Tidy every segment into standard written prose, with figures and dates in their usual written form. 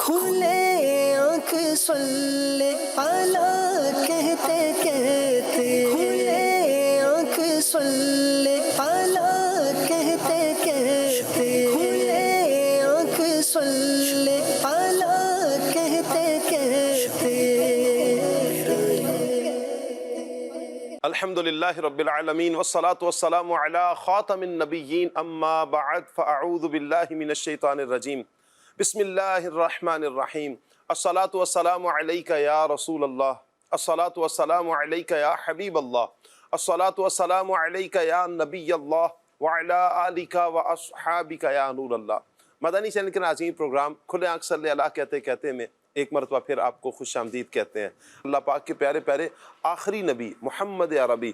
کھلے آنکھ سلے پالا کہتے کہتے، کھلے آنکھ سلے پالا کہتے کہتے، کھلے آنکھ سلے پالا کہتے کہتے۔ الحمد للہ رب العالمین والصلاة والسلام علی خاتم النبیین اما بعد فاعوذ باللہ من الشیطان الرجیم بسم اللہ الرحمن الرحیم الصلاة والسلام علیک یا رسول اللہ، الصلاة والسلام علیک یا حبیب اللہ، الصلاة والسلام علیک یا نبی اللہ وعلی آلک واصحابک یا نور اللہ۔ مدنی چینل کے ناظرین، پروگرام کھلے آنکھ صلی اللہ کہتے کہتے میں ایک مرتبہ پھر آپ کو خوش آمدید کہتے ہیں۔ اللہ پاک کے پیارے پیارے آخری نبی محمد عربی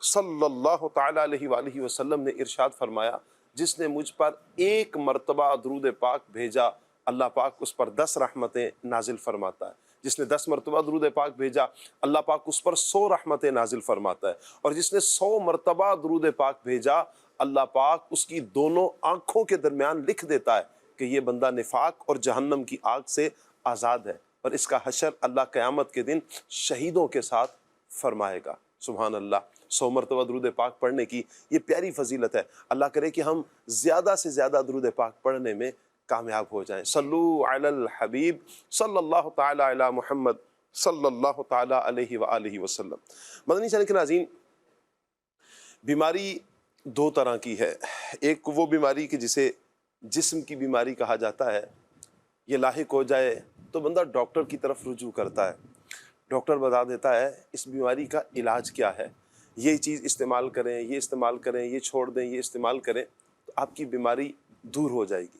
صلی اللہ تعالیٰ علیہ وآلہ وسلم نے ارشاد فرمایا، جس نے مجھ پر ایک مرتبہ درود پاک بھیجا اللہ پاک اس پر 10 رحمتیں نازل فرماتا ہے۔ جس نے 10 مرتبہ درود پاک بھیجا اللہ پاک اس پر 100 رحمتیں نازل فرماتا ہے، اور جس نے 100 مرتبہ درود پاک بھیجا اللہ پاک اس کی دونوں آنکھوں کے درمیان لکھ دیتا ہے کہ یہ بندہ نفاق اور جہنم کی آگ سے آزاد ہے، اور اس کا حشر اللہ قیامت کے دن شہیدوں کے ساتھ فرمائے گا۔ سبحان اللہ۔ 100 مرتبہ درود پاک پڑھنے کی یہ پیاری فضیلت ہے۔ اللہ کرے کہ ہم زیادہ سے زیادہ درود پاک پڑھنے میں کامیاب ہو جائیں۔ صلو علی الحبیب صلی اللہ تعالی علی محمد صلی اللہ تعالی علیہ وآلہ وسلم۔ مدنی چینل کے ناظرین، بیماری 2 طرح کی ہے۔ ایک وہ بیماری کہ جسے جسم کی بیماری کہا جاتا ہے، یہ لاحق ہو جائے تو بندہ ڈاکٹر کی طرف رجوع کرتا ہے، ڈاکٹر بتا دیتا ہے اس بیماری کا علاج کیا ہے، یہ چیز استعمال کریں، یہ استعمال کریں، یہ چھوڑ دیں، یہ استعمال کریں تو آپ کی بیماری دور ہو جائے گی۔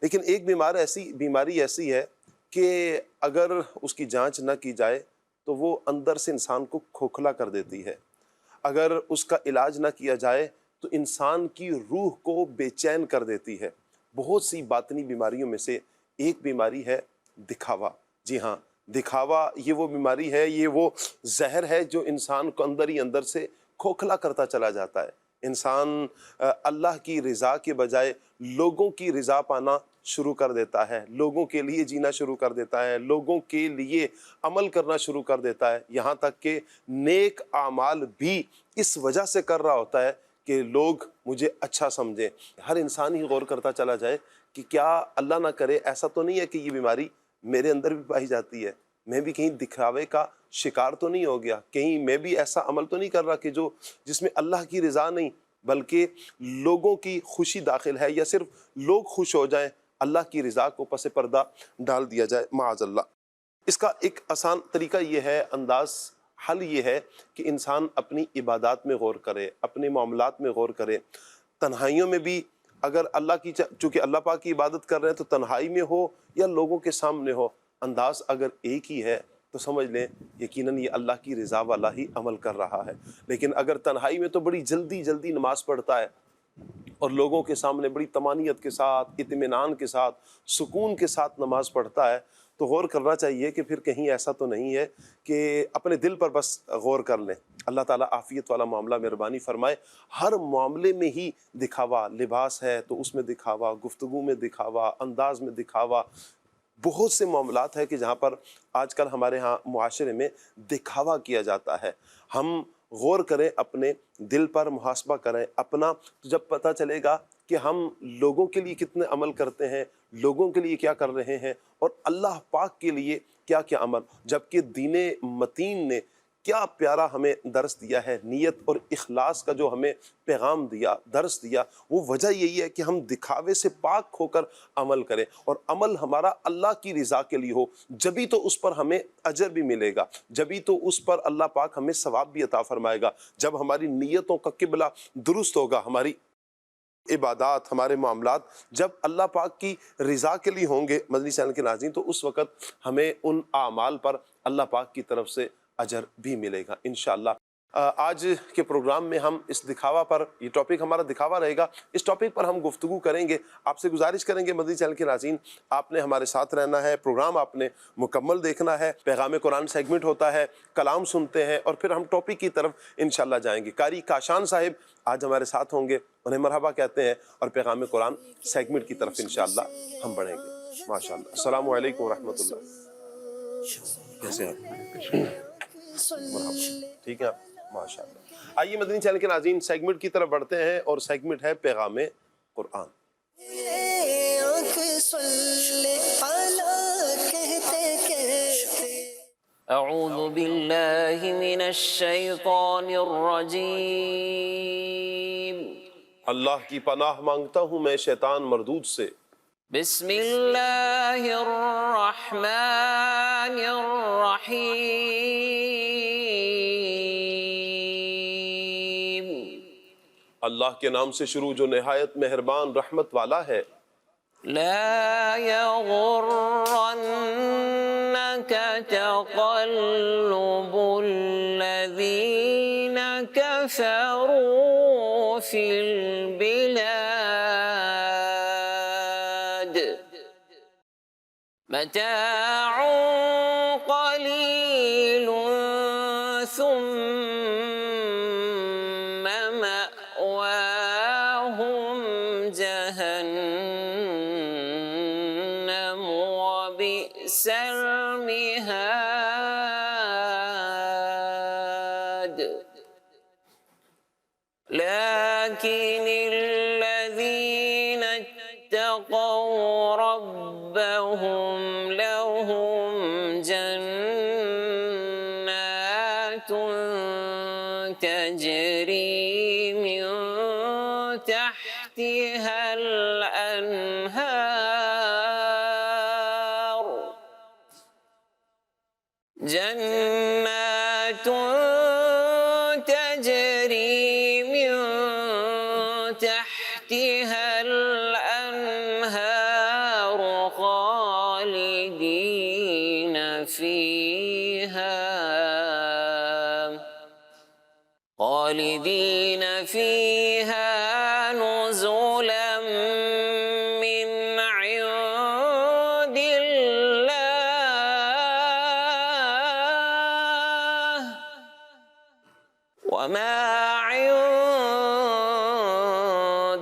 لیکن ایک بیماری ایسی ہے کہ اگر اس کی جانچ نہ کی جائے تو وہ اندر سے انسان کو کھوکھلا کر دیتی ہے۔ اگر اس کا علاج نہ کیا جائے تو انسان کی روح کو بے چین کر دیتی ہے۔ بہت سی باطنی بیماریوں میں سے ایک بیماری ہے دکھاوا۔ جی ہاں، دکھاوا یہ وہ بیماری ہے، یہ وہ زہر ہے جو انسان کو اندر ہی اندر سے کھوکھلا کرتا چلا جاتا ہے۔ انسان اللہ کی رضا کے بجائے لوگوں کی رضا پانا شروع کر دیتا ہے، لوگوں کے لیے جینا شروع کر دیتا ہے، لوگوں کے لیے عمل کرنا شروع کر دیتا ہے، یہاں تک کہ نیک اعمال بھی اس وجہ سے کر رہا ہوتا ہے کہ لوگ مجھے اچھا سمجھیں۔ ہر انسان ہی غور کرتا چلا جائے کہ کیا اللہ نہ کرے ایسا تو نہیں ہے کہ یہ بیماری میرے اندر بھی پائی جاتی ہے، میں بھی کہیں دکھاوے کا شکار تو نہیں ہو گیا، کہیں میں بھی ایسا عمل تو نہیں کر رہا کہ جس میں اللہ کی رضا نہیں بلکہ لوگوں کی خوشی داخل ہے، یا صرف لوگ خوش ہو جائیں، اللہ کی رضا کو پس پردہ ڈال دیا جائے معاذ اللہ۔ اس کا ایک آسان طریقہ یہ ہے، حل یہ ہے کہ انسان اپنی عبادات میں غور کرے، اپنے معاملات میں غور کرے، تنہائیوں میں بھی اگر چونکہ اللہ پاک کی عبادت کر رہے ہیں تو تنہائی میں ہو یا لوگوں کے سامنے ہو، انداز اگر ایک ہی ہے تو سمجھ لیں یقیناً یہ اللہ کی رضا والا ہی عمل کر رہا ہے۔ لیکن اگر تنہائی میں تو بڑی جلدی نماز پڑھتا ہے اور لوگوں کے سامنے بڑی طمانینت کے ساتھ، اطمینان کے ساتھ، سکون کے ساتھ نماز پڑھتا ہے، تو غور کرنا چاہیے کہ پھر کہیں ایسا تو نہیں ہے کہ اپنے دل پر بس غور کر لیں۔ اللہ تعالیٰ عافیت والا معاملہ مہربانی فرمائے۔ ہر معاملے میں ہی دکھاوا، لباس ہے تو اس میں دکھاوا، گفتگو میں دکھاوا، انداز میں دکھاوا، بہت سے معاملات ہیں کہ جہاں پر آج کل ہمارے ہاں معاشرے میں دکھاوا کیا جاتا ہے۔ ہم غور کریں، اپنے دل پر محاسبہ کریں اپنا، تو جب پتہ چلے گا کہ ہم لوگوں کے لیے کتنے عمل کرتے ہیں، لوگوں کے لیے کیا کر رہے ہیں، اور اللہ پاک کے لیے کیا کیا عمل، جبکہ دین متین نے کیا پیارا ہمیں درس دیا ہے، نیت اور اخلاص کا جو ہمیں پیغام دیا، درس دیا، وہ وجہ یہی ہے کہ ہم دکھاوے سے پاک ہو کر عمل کریں، اور عمل ہمارا اللہ کی رضا کے لیے ہو، جبھی تو اس پر ہمیں اجر بھی ملے گا، جبھی تو اس پر اللہ پاک ہمیں ثواب بھی عطا فرمائے گا۔ جب ہماری نیتوں کا قبلہ درست ہوگا، ہماری عبادات، ہمارے معاملات جب اللہ پاک کی رضا کے لیے ہوں گے مدنی چینل کے ناظرین، تو اس وقت ہمیں ان اعمال پر اللہ پاک کی طرف سے اجر بھی ملے گا انشاءاللہ۔ آج کے پروگرام میں ہم اس دکھاوا پر، یہ ٹاپک ہمارا دکھاوا رہے گا، اس ٹاپک پر ہم گفتگو کریں گے۔ آپ سے گزارش کریں گے مدنی چینل کے ناظرین، آپ نے ہمارے ساتھ رہنا ہے، پروگرام آپ نے مکمل دیکھنا ہے۔ پیغام قرآن سیگمنٹ ہوتا ہے، کلام سنتے ہیں اور پھر ہم ٹاپک کی طرف انشاءاللہ جائیں گے۔ قاری کاشان صاحب آج ہمارے ساتھ ہوں گے، انہیں مرحبا کہتے ہیں، اور پیغام قرآن سیگمنٹ کی طرف انشاءاللہ ہم بڑھیں گے۔ ماشاء اللہ. السلام علیکم ورحمۃ اللہ. کیسے ہیں آپ؟ مرحبا. ٹھیک ہے آپ؟ ماشاء اللہ. آئیے مدنی چینل کے ناظرین سیگمنٹ کی طرف بڑھتے ہیں اور سیگمنٹ ہے پیغام قرآن. اعوذ باللہ من الشیطان الرجیم. اللہ کی پناہ مانگتا ہوں میں شیطان مردود سے. بسم اللہ الرحمن الرحیم. اللہ کے نام سے شروع جو نہایت مہربان رحمت والا ہے. لا يغرنك تقلب الذين كفروا في البلاد متاع قليل ثم مأواهم جهنم وبئس المهاد. لكن الذين اتقوا ربهم لهم جنات تجري من تحتها الأنهار جنات تجري من تحتها الأنهار خالدين فيها نزلا من عند الله وما عند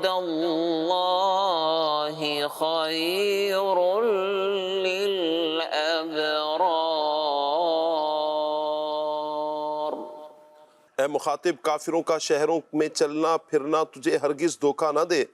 الله خير للأبرار. اے مخاطب کافروں کا شہروں میں چلنا پھرنا تجھے ہرگز دھوکہ نہ دے.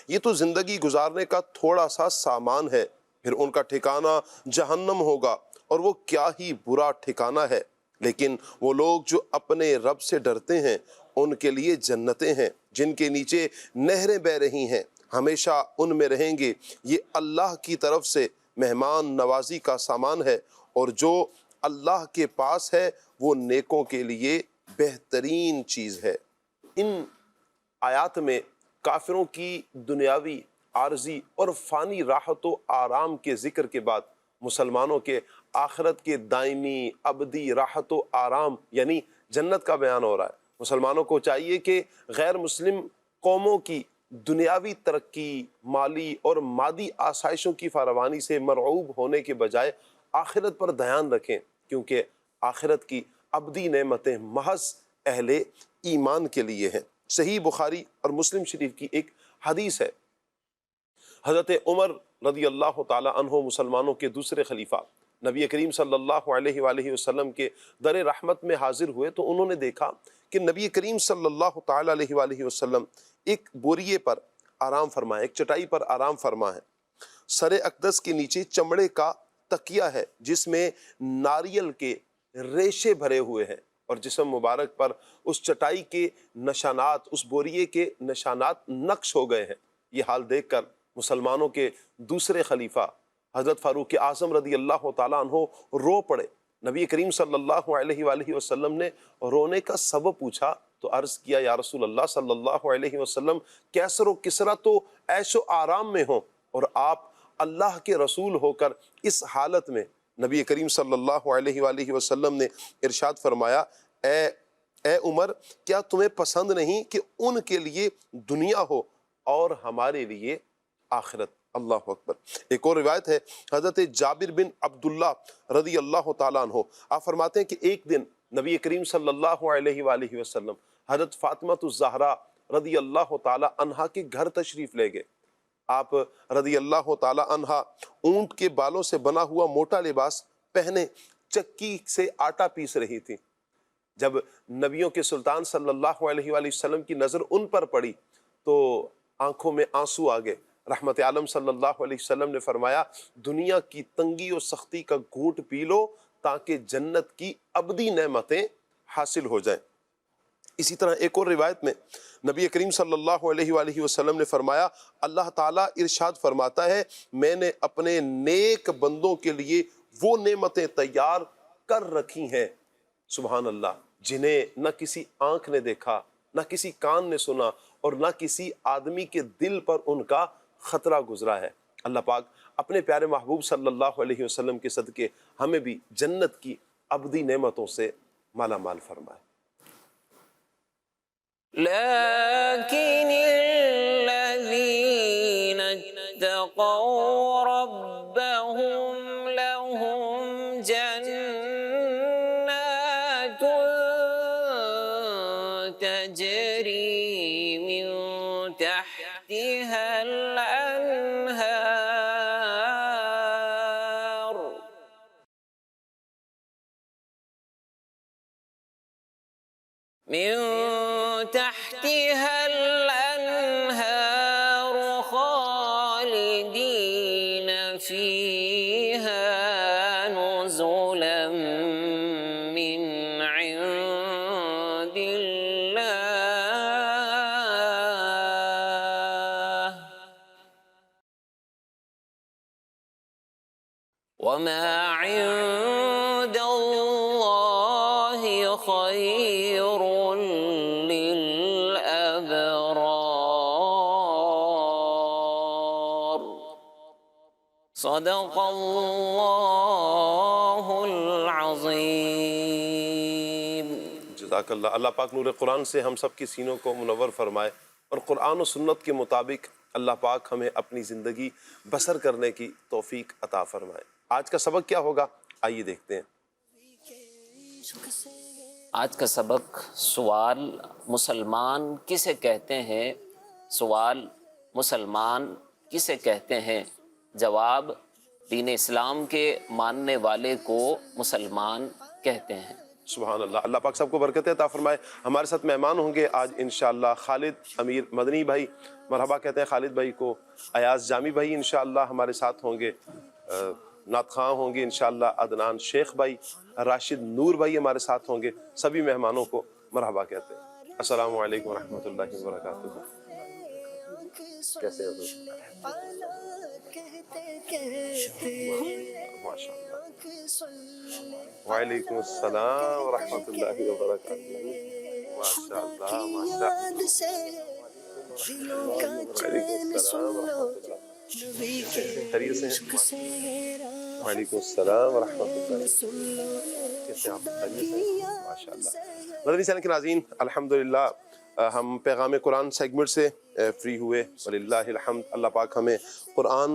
یہ تو زندگی گزارنے کا تھوڑا سا سامان ہے، پھر ان کا ٹھکانہ جہنم ہوگا اور وہ کیا ہی برا ٹھکانہ ہے. لیکن وہ لوگ جو اپنے رب سے ڈرتے ہیں ان کے لیے جنتیں ہیں جن کے نیچے نہریں بہہ رہی ہیں، ہمیشہ ان میں رہیں گے. یہ اللہ کی طرف سے مہمان نوازی کا سامان ہے اور جو اللہ کے پاس ہے وہ نیکوں کے لیے بہترین چیز ہے. ان آیات میں کافروں کی دنیاوی عارضی اور فانی راحت و آرام کے ذکر کے بعد مسلمانوں کے آخرت کے دائمی ابدی راحت و آرام یعنی جنت کا بیان ہو رہا ہے. مسلمانوں کو چاہیے کہ غیر مسلم قوموں کی دنیاوی ترقی، مالی اور مادی آسائشوں کی فراوانی سے مرعوب ہونے کے بجائے آخرت پر دھیان رکھیں، کیونکہ آخرت کی ابدی نعمتیں محض اہل ایمان کے لیے ہیں. صحیح بخاری اور مسلم شریف کی ایک حدیث ہے. حضرت عمر رضی اللہ تعالی عنہ مسلمانوں کے دوسرے خلیفہ نبی کریم صلی اللہ علیہ وآلہ وسلم کے در رحمت میں حاضر ہوئے تو انہوں نے دیکھا کہ نبی کریم صلی اللہ تعالی علیہ وآلہ وسلم ایک بوریے پر آرام فرما ہے، ایک چٹائی پر آرام فرما ہے. سر اقدس کے نیچے چمڑے کا تکیہ ہے جس میں ناریل کے ریشے بھرے ہوئے ہیں اور جسم مبارک پر اس چٹائی کے نشانات، اس بوریے کے نشانات نقش ہو گئے ہیں. یہ حال دیکھ کر مسلمانوں کے دوسرے خلیفہ حضرت فاروق اعظم رضی اللہ تعالیٰ عنہ رو پڑے. نبی کریم صلی اللہ علیہ وآلہ وسلم نے رونے کا سبب پوچھا تو عرض کیا یا رسول اللہ صلی اللہ علیہ وسلم کیسر و کسرا تو عیش و آرام میں ہوں اور آپ اللہ کے رسول ہو کر اس حالت میں. نبی کریم صلی اللہ علیہ وآلہ وسلم نے ارشاد فرمایا اے عمر کیا تمہیں پسند نہیں کہ ان کے لیے دنیا ہو اور ہمارے لیے آخرت. اللہ اکبر. ایک اور روایت ہے حضرت جابر بن عبداللہ رضی اللہ تعالیٰ عنہ، آپ فرماتے ہیں کہ ایک دن نبی کریم صلی اللہ علیہ وآلہ وسلم حضرت فاطمہ الزہرا رضی اللہ تعالیٰ عنہا کے گھر تشریف لے گئے. آپ رضی اللہ تعالی عنہا اونٹ کے بالوں سے بنا ہوا موٹا لباس پہنے چکی سے آٹا پیس رہی تھی۔ جب نبیوں کے سلطان صلی اللہ علیہ وآلہ وسلم کی نظر ان پر پڑی تو آنکھوں میں آنسو آ گئے۔ رحمت عالم صلی اللہ علیہ وسلم نے فرمایا دنیا کی تنگی اور سختی کا گھونٹ پی لو تاکہ جنت کی ابدی نعمتیں حاصل ہو جائیں۔ اسی طرح ایک اور روایت میں نبی کریم صلی اللہ علیہ وآلہ وسلم نے فرمایا اللہ تعالیٰ ارشاد فرماتا ہے میں نے اپنے نیک بندوں کے لیے وہ نعمتیں تیار کر رکھی ہیں، سبحان اللہ، جنہیں نہ کسی آنکھ نے دیکھا، نہ کسی کان نے سنا، اور نہ کسی آدمی کے دل پر ان کا خطرہ گزرا ہے۔ اللہ پاک اپنے پیارے محبوب صلی اللہ علیہ وسلم کے صدقے ہمیں بھی جنت کی ابدی نعمتوں سے مالا مال فرمائے۔ لكن الذين اتقوا ربهم لهم جنات تجري من تحتها الأنهار خالدين فيها نزلا من عند الله وما عند الله خير للأبرار صدق اللہ العظیم۔ جزاک اللہ۔ اللہ پاک نور قرآن سے ہم سب کی سینوں کو منور فرمائے اور قرآن و سنت کے مطابق اللہ پاک ہمیں اپنی زندگی بسر کرنے کی توفیق عطا فرمائے۔ آج کا سبق کیا ہوگا آئیے دیکھتے ہیں۔ آج کا سبق سوال مسلمان کسے کہتے ہیں؟ سوال مسلمان کسے کہتے ہیں؟ جواب دین اسلام کے ماننے والے کو مسلمان کہتے ہیں۔ سبحان اللہ۔ اللہ پاک سب کو برکت عطا فرمائے۔ ہمارے ساتھ مہمان ہوں گے آج انشاءاللہ خالد امیر مدنی بھائی، مرحبا کہتے ہیں خالد بھائی کو۔ ایاز جامی بھائی انشاءاللہ ہمارے ساتھ ہوں گے، نعت خواں ہوں گے انشاءاللہ عدنان شیخ بھائی، راشد نور بھائی ہمارے ساتھ ہوں گے۔ سبھی مہمانوں کو مرحبا کہتے ہیں۔ السلام علیکم ورحمۃ اللہ وبرکاتہ۔ کیسے ہیں حضور؟ ماشاء اللہ۔ وعلیکم السلام ورحمۃ اللہ وبرکاتہ۔ ماشاء اللہ ماشاء اللہ۔ وعلیکم السلام ورحمۃ اللہ۔ خیریت سے ہیں؟ وعلیکم السلام ورحمۃ اللہ۔ کیسے ہیں آپ؟ خیریت سے ہیں؟ ماشاء اللہ۔ مدنی چینل کے ناظرین، الحمدللہ ہم پیغام قرآن سیگمنٹ سے فری ہوئے، وللہ الحمد۔ اللہ پاک ہمیں قرآن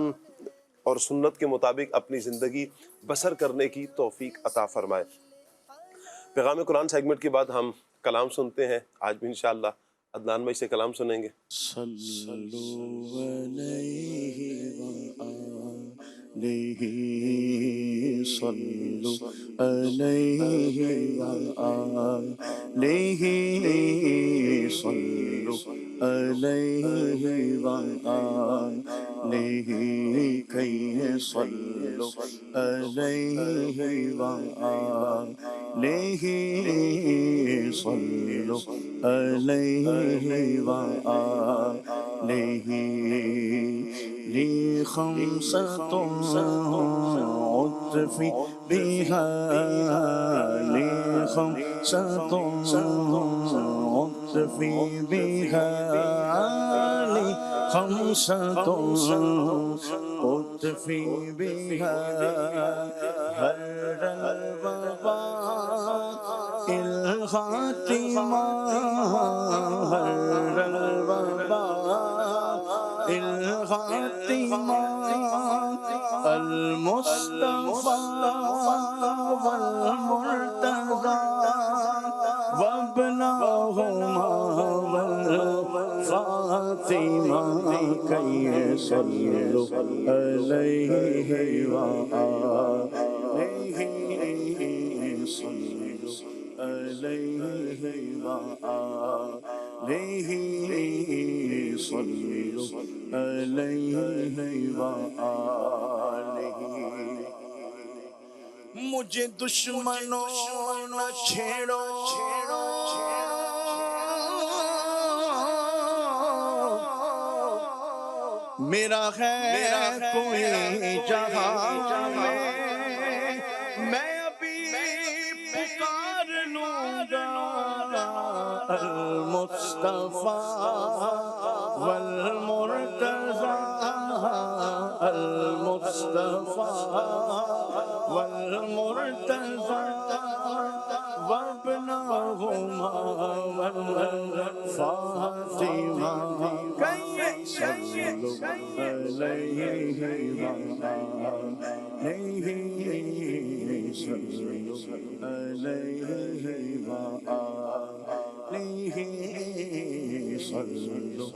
اور سنت کے مطابق اپنی زندگی بسر کرنے کی توفیق عطا فرمائے۔ پیغام قرآن سیگمنٹ کے بعد ہم کلام سنتے ہیں۔ آج بھی انشاءاللہ عدنان بھائی سے کلام سنیں گے۔ صلو علیہ صلو علیہ وآلہ صلو علیہ وآلہ کئی صلو علیہ وآلہ صلو علیہ وآلہ لی خمسۃ عطفی بہا لی خمسۃ عطفی بہا لی خمسۃ عطفی بہا ہر الوبا الخاتمہ ہر الوبا الخاتمہ المصطفى والمرتضى وابناهما والفاطمة كي صلو علیہ وآلہ صلو علیہ وآلہ صلو علیہ وآلہ مجھے دشمنوں نہ چھیڑو میرا ہے کوئی جہاں میں ابھی پکار لوں گا المصطفیٰ والمرتضیٰ المصطفیٰ والمرتضیٰ وابنہما والفاطمہ صلو علیہ وآلہ صلو علیہ وآلہ صلو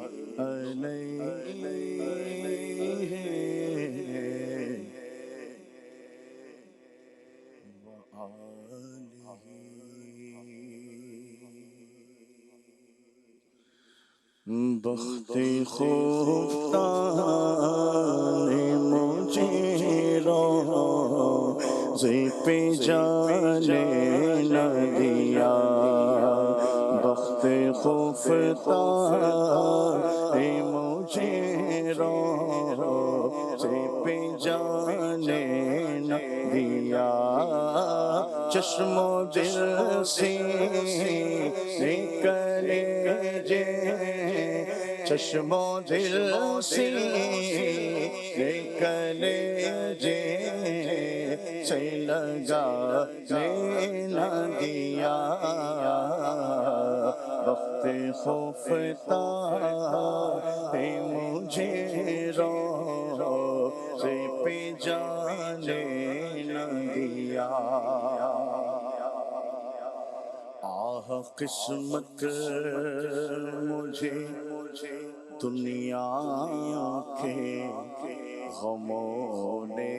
بخت خفتان مجھے روضے پہ جانے نہ دیا بخت خفتان مجھے روضے پہ جانے نہ دیا چشم و دل سے نکلے جے چشم و دل سے نکلے جے سے لگا نہ دیا وقت خفتہ مجھے روضے پہ جانے نہ دیا آہ قسمت مجھے دنیا کے غموں نے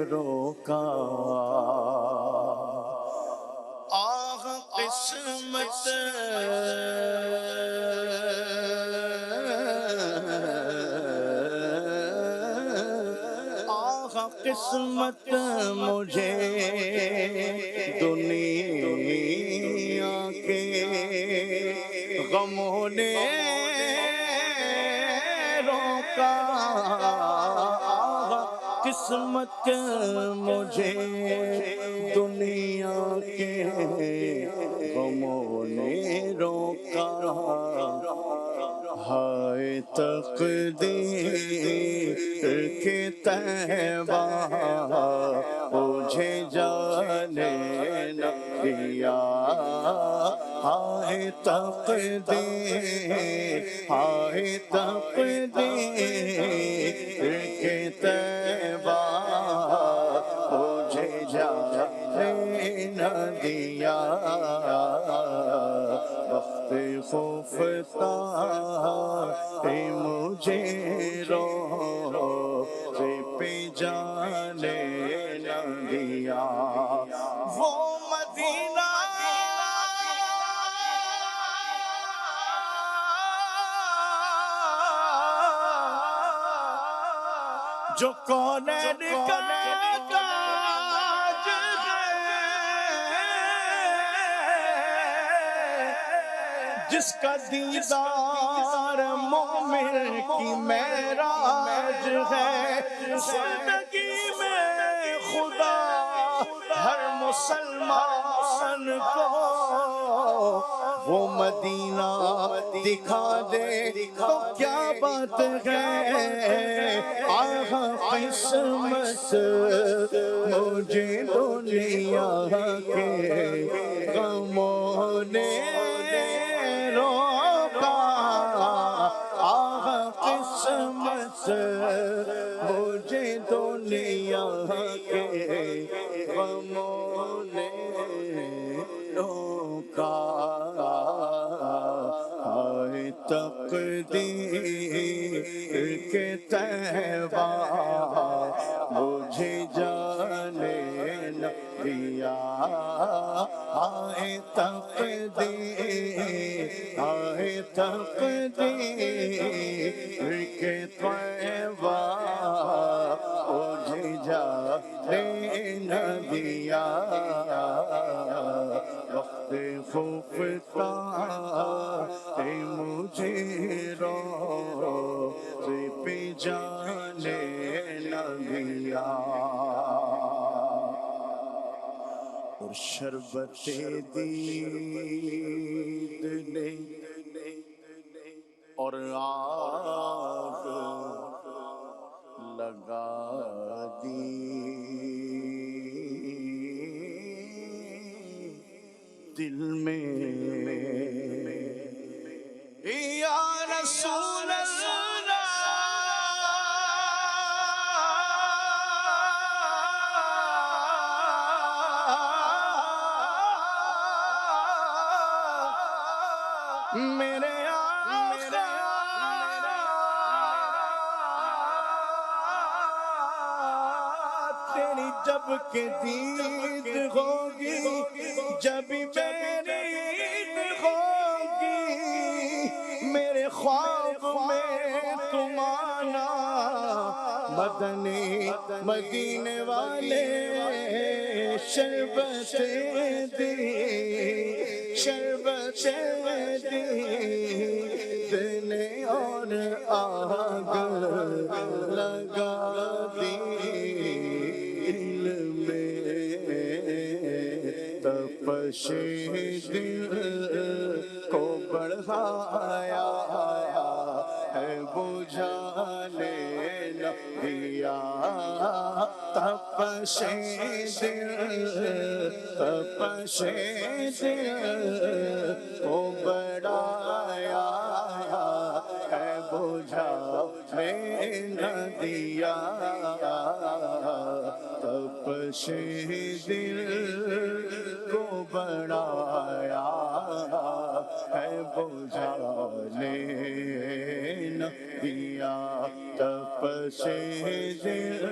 روکا آہ قسمت قسمت مجھے دنیا کے غموں نے روکا قسمت مجھے دنیا کے غموں نے روکا ہائے تقدیر کے تہوہ مجھے جانے نہ دیا ہائے تقدیر کے تہوہ مجھے جانے نہ دیا وقت خفتہ مجھے روضے پہ جانے نہ دیا وہ مدینہ جو کونین کا تاج ہے جس کا دیدار مومن کی معراج ہے زندگی میں خدا ہر مسلمان کو وہ مدینہ دکھا دے تو کیا بات ہے آہ قسمت مجھے دنیا کے غموں نے روکا آہ قسمت مجھے دنیا کے غموں نے روکا تقدیر کے تہوہ مجھے جانے نہ دیا آئے تقدیر کے تہوہ مجھے جانے نہ دیا وقت خوف کا مجھے روز پہ جانے نہ دیا اور شربت دید نے اور آگ لگا دی دل میں یا رسول اللہ میرے آقا تیری جب کہ دید ہوگی جب میری عید ہوگی میرے خواب میں تم آنا مدنی مدینے والے شربت دی دینے اور آگ لگا دی دل میں تپش دل کو بڑھایا ہے بجھانے نہ دیا تپش دل کو بڑھایا ہے بجھانے نہ دیا تپش دل کو بڑھایا ہے بجھانے نہ دیا تپش دل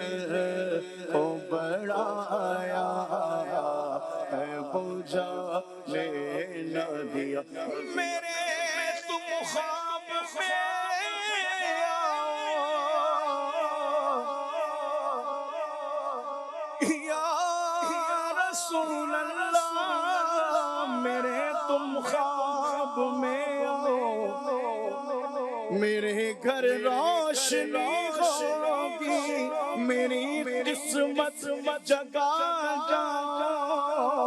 کو بڑھایا ہے بجھانے نہ دیا میرے تم خواب میں رسول اللہ میرے تم خواب میں آؤ میرے گھر روشنی ہوگی میری قسمت جگا جاؤ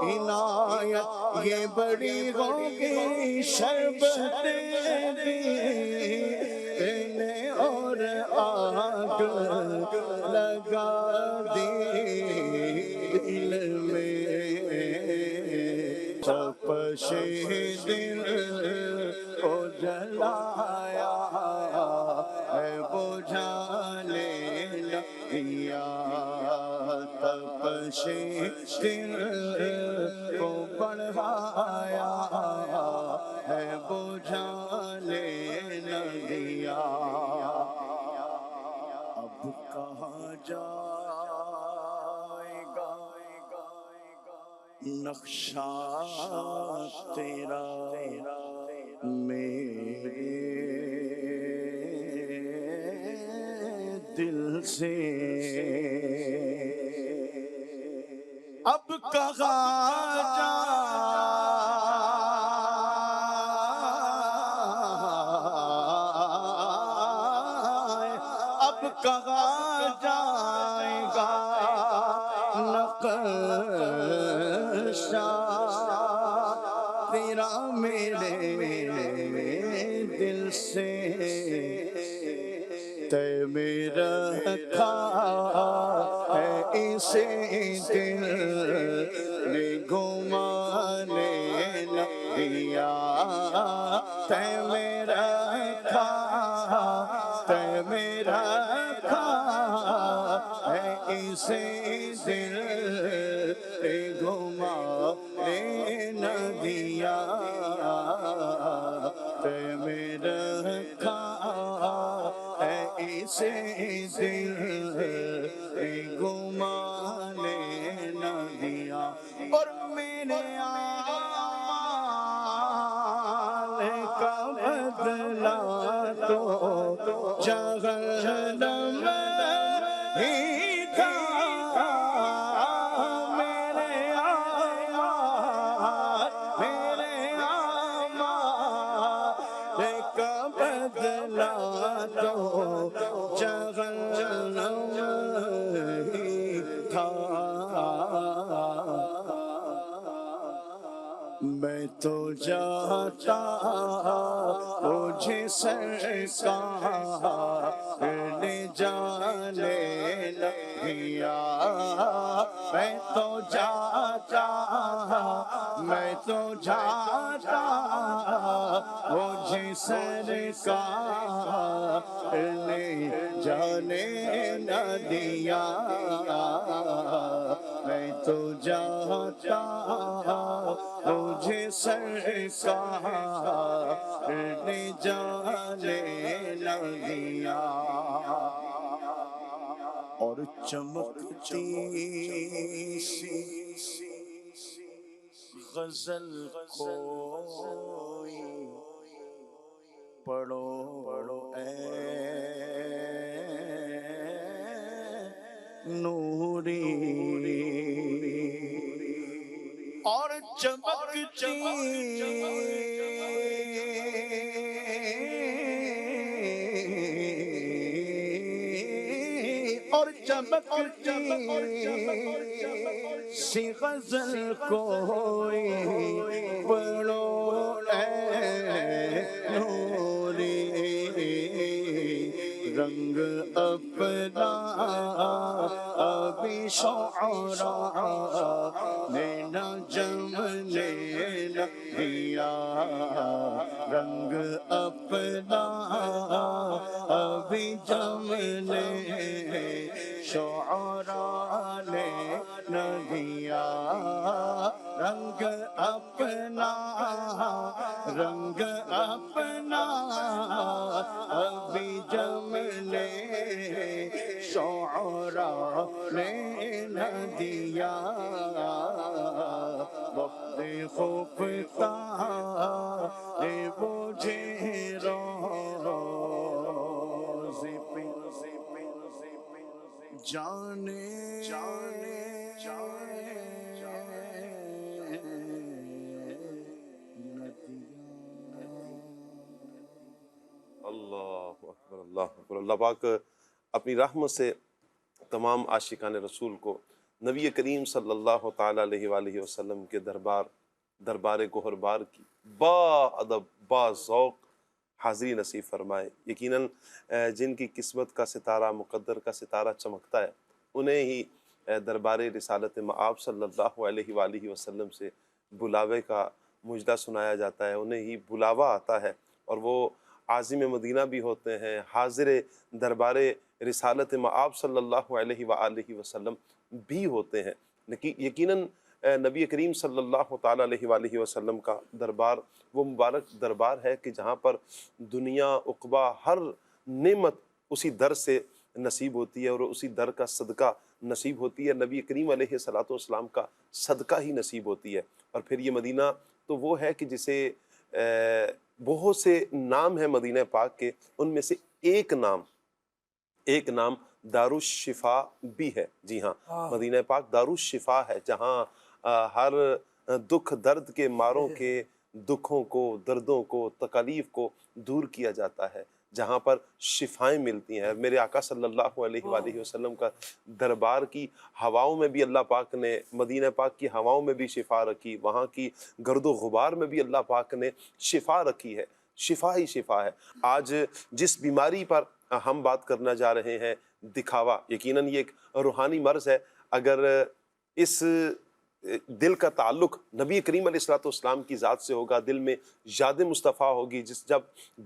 عنایت یہ بڑی ہوگی شربت دینے اور آگ لگا دی دل میں تپش دل کو جلایا ہے بجھانے نہ دیا تپش دل کو بڑھایا ہے بجھانے نہ دیا اب کہاں جائے گا نقشہ تیرا میرے دل سے اب کہاں جائے اب کہاں جائے گا نقشہ تیرا میرے دل سے تے میرا رکھا ہے اسے دل نے گھمانے نہ دیا تے میرا رکھا تے میرا رکھا ہے اسے دل نے گھمانے نہ دیا تے میرا ایسے دل نے گھمانے نہ دیا، اور میرے آل کا بدلہ تو جہنم ہی تھا، میرے آل کا بدلہ تو جہنم ہی تھا۔ میں تو جاتا مجھے سرکار نے جانے نہ دیا، میں تو جاتا مجھے سرکار نے جانے نہ دیا، میں تو جاتا مجھے سرکار نے جانے نہ دیا، اور چمکتی سی غزل کوئی پڑھو اے نوری، اور چمکتی سی غزل کوئی پڑھو اے نوری، رنگ اپنا ابھی شعراء نے نہ جمنے نہ دیا، رنگ اپنا ابھی جمنے شعراء نے نہ دیا، رنگ اپنا ابھی جمنے شعراء نے نہ دیا، وقت خفتہ نے مجھے روز پہ جانے اللہ اکبر، اللہ اکبر۔ اللہ پاک اپنی رحمت سے تمام عاشقان رسول کو نبی کریم صلی اللہ تعالیٰ علیہ وآلہ وسلم کے دربار گوہربار کی با ادب با ذوق حاضری نصیب فرمائے۔ یقیناً جن کی قسمت کا ستارہ، مقدر کا ستارہ چمکتا ہے، انہیں ہی دربار رسالت مآب صلی اللہ علیہ وآلہ وسلم سے بلاوے کا مجدہ سنایا جاتا ہے، انہیں ہی بلاوا آتا ہے، اور وہ عازم مدینہ بھی ہوتے ہیں، حاضر دربار رسالت مآب صلی اللہ علیہ وآلہ وسلم بھی ہوتے ہیں۔ یقیناً نبی کریم صلی اللہ تعالیٰ علیہ وآلہ وسلم کا دربار وہ مبارک دربار ہے کہ جہاں پر دنیا عقبہ ہر نعمت اسی در سے نصیب ہوتی ہے، اور اسی در کا صدقہ نصیب ہوتی ہے، نبی کریم علیہ الصلوۃ والسلام کا صدقہ ہی نصیب ہوتی ہے۔ اور پھر یہ مدینہ تو وہ ہے کہ جسے بہت سے نام ہیں مدینہ پاک کے، ان میں سے ایک نام دارالشفا بھی ہے۔ جی ہاں، مدینہ پاک دارالشفا ہے، جہاں ہر دکھ درد کے ماروں کے دکھوں کو، دردوں کو، تکالیف کو دور کیا جاتا ہے، جہاں پر شفائیں ملتی ہیں۔ میرے آقا صلی اللہ علیہ وآلہ وسلم کا دربار کی ہواؤں میں بھی اللہ پاک نے، مدینہ پاک کی ہواؤں میں بھی شفا رکھی، وہاں کی گرد و غبار میں بھی اللہ پاک نے شفا رکھی ہے، شفا ہی شفا ہے۔ آج جس بیماری پر ہم بات کرنا جا رہے ہیں، دکھاوا، یقیناً یہ ایک روحانی مرض ہے۔ اگر اس دل کا تعلق نبی کریم علیہ الصلوۃ والسلام کی ذات سے ہوگا، دل میں یاد مصطفیٰ ہوگی، جب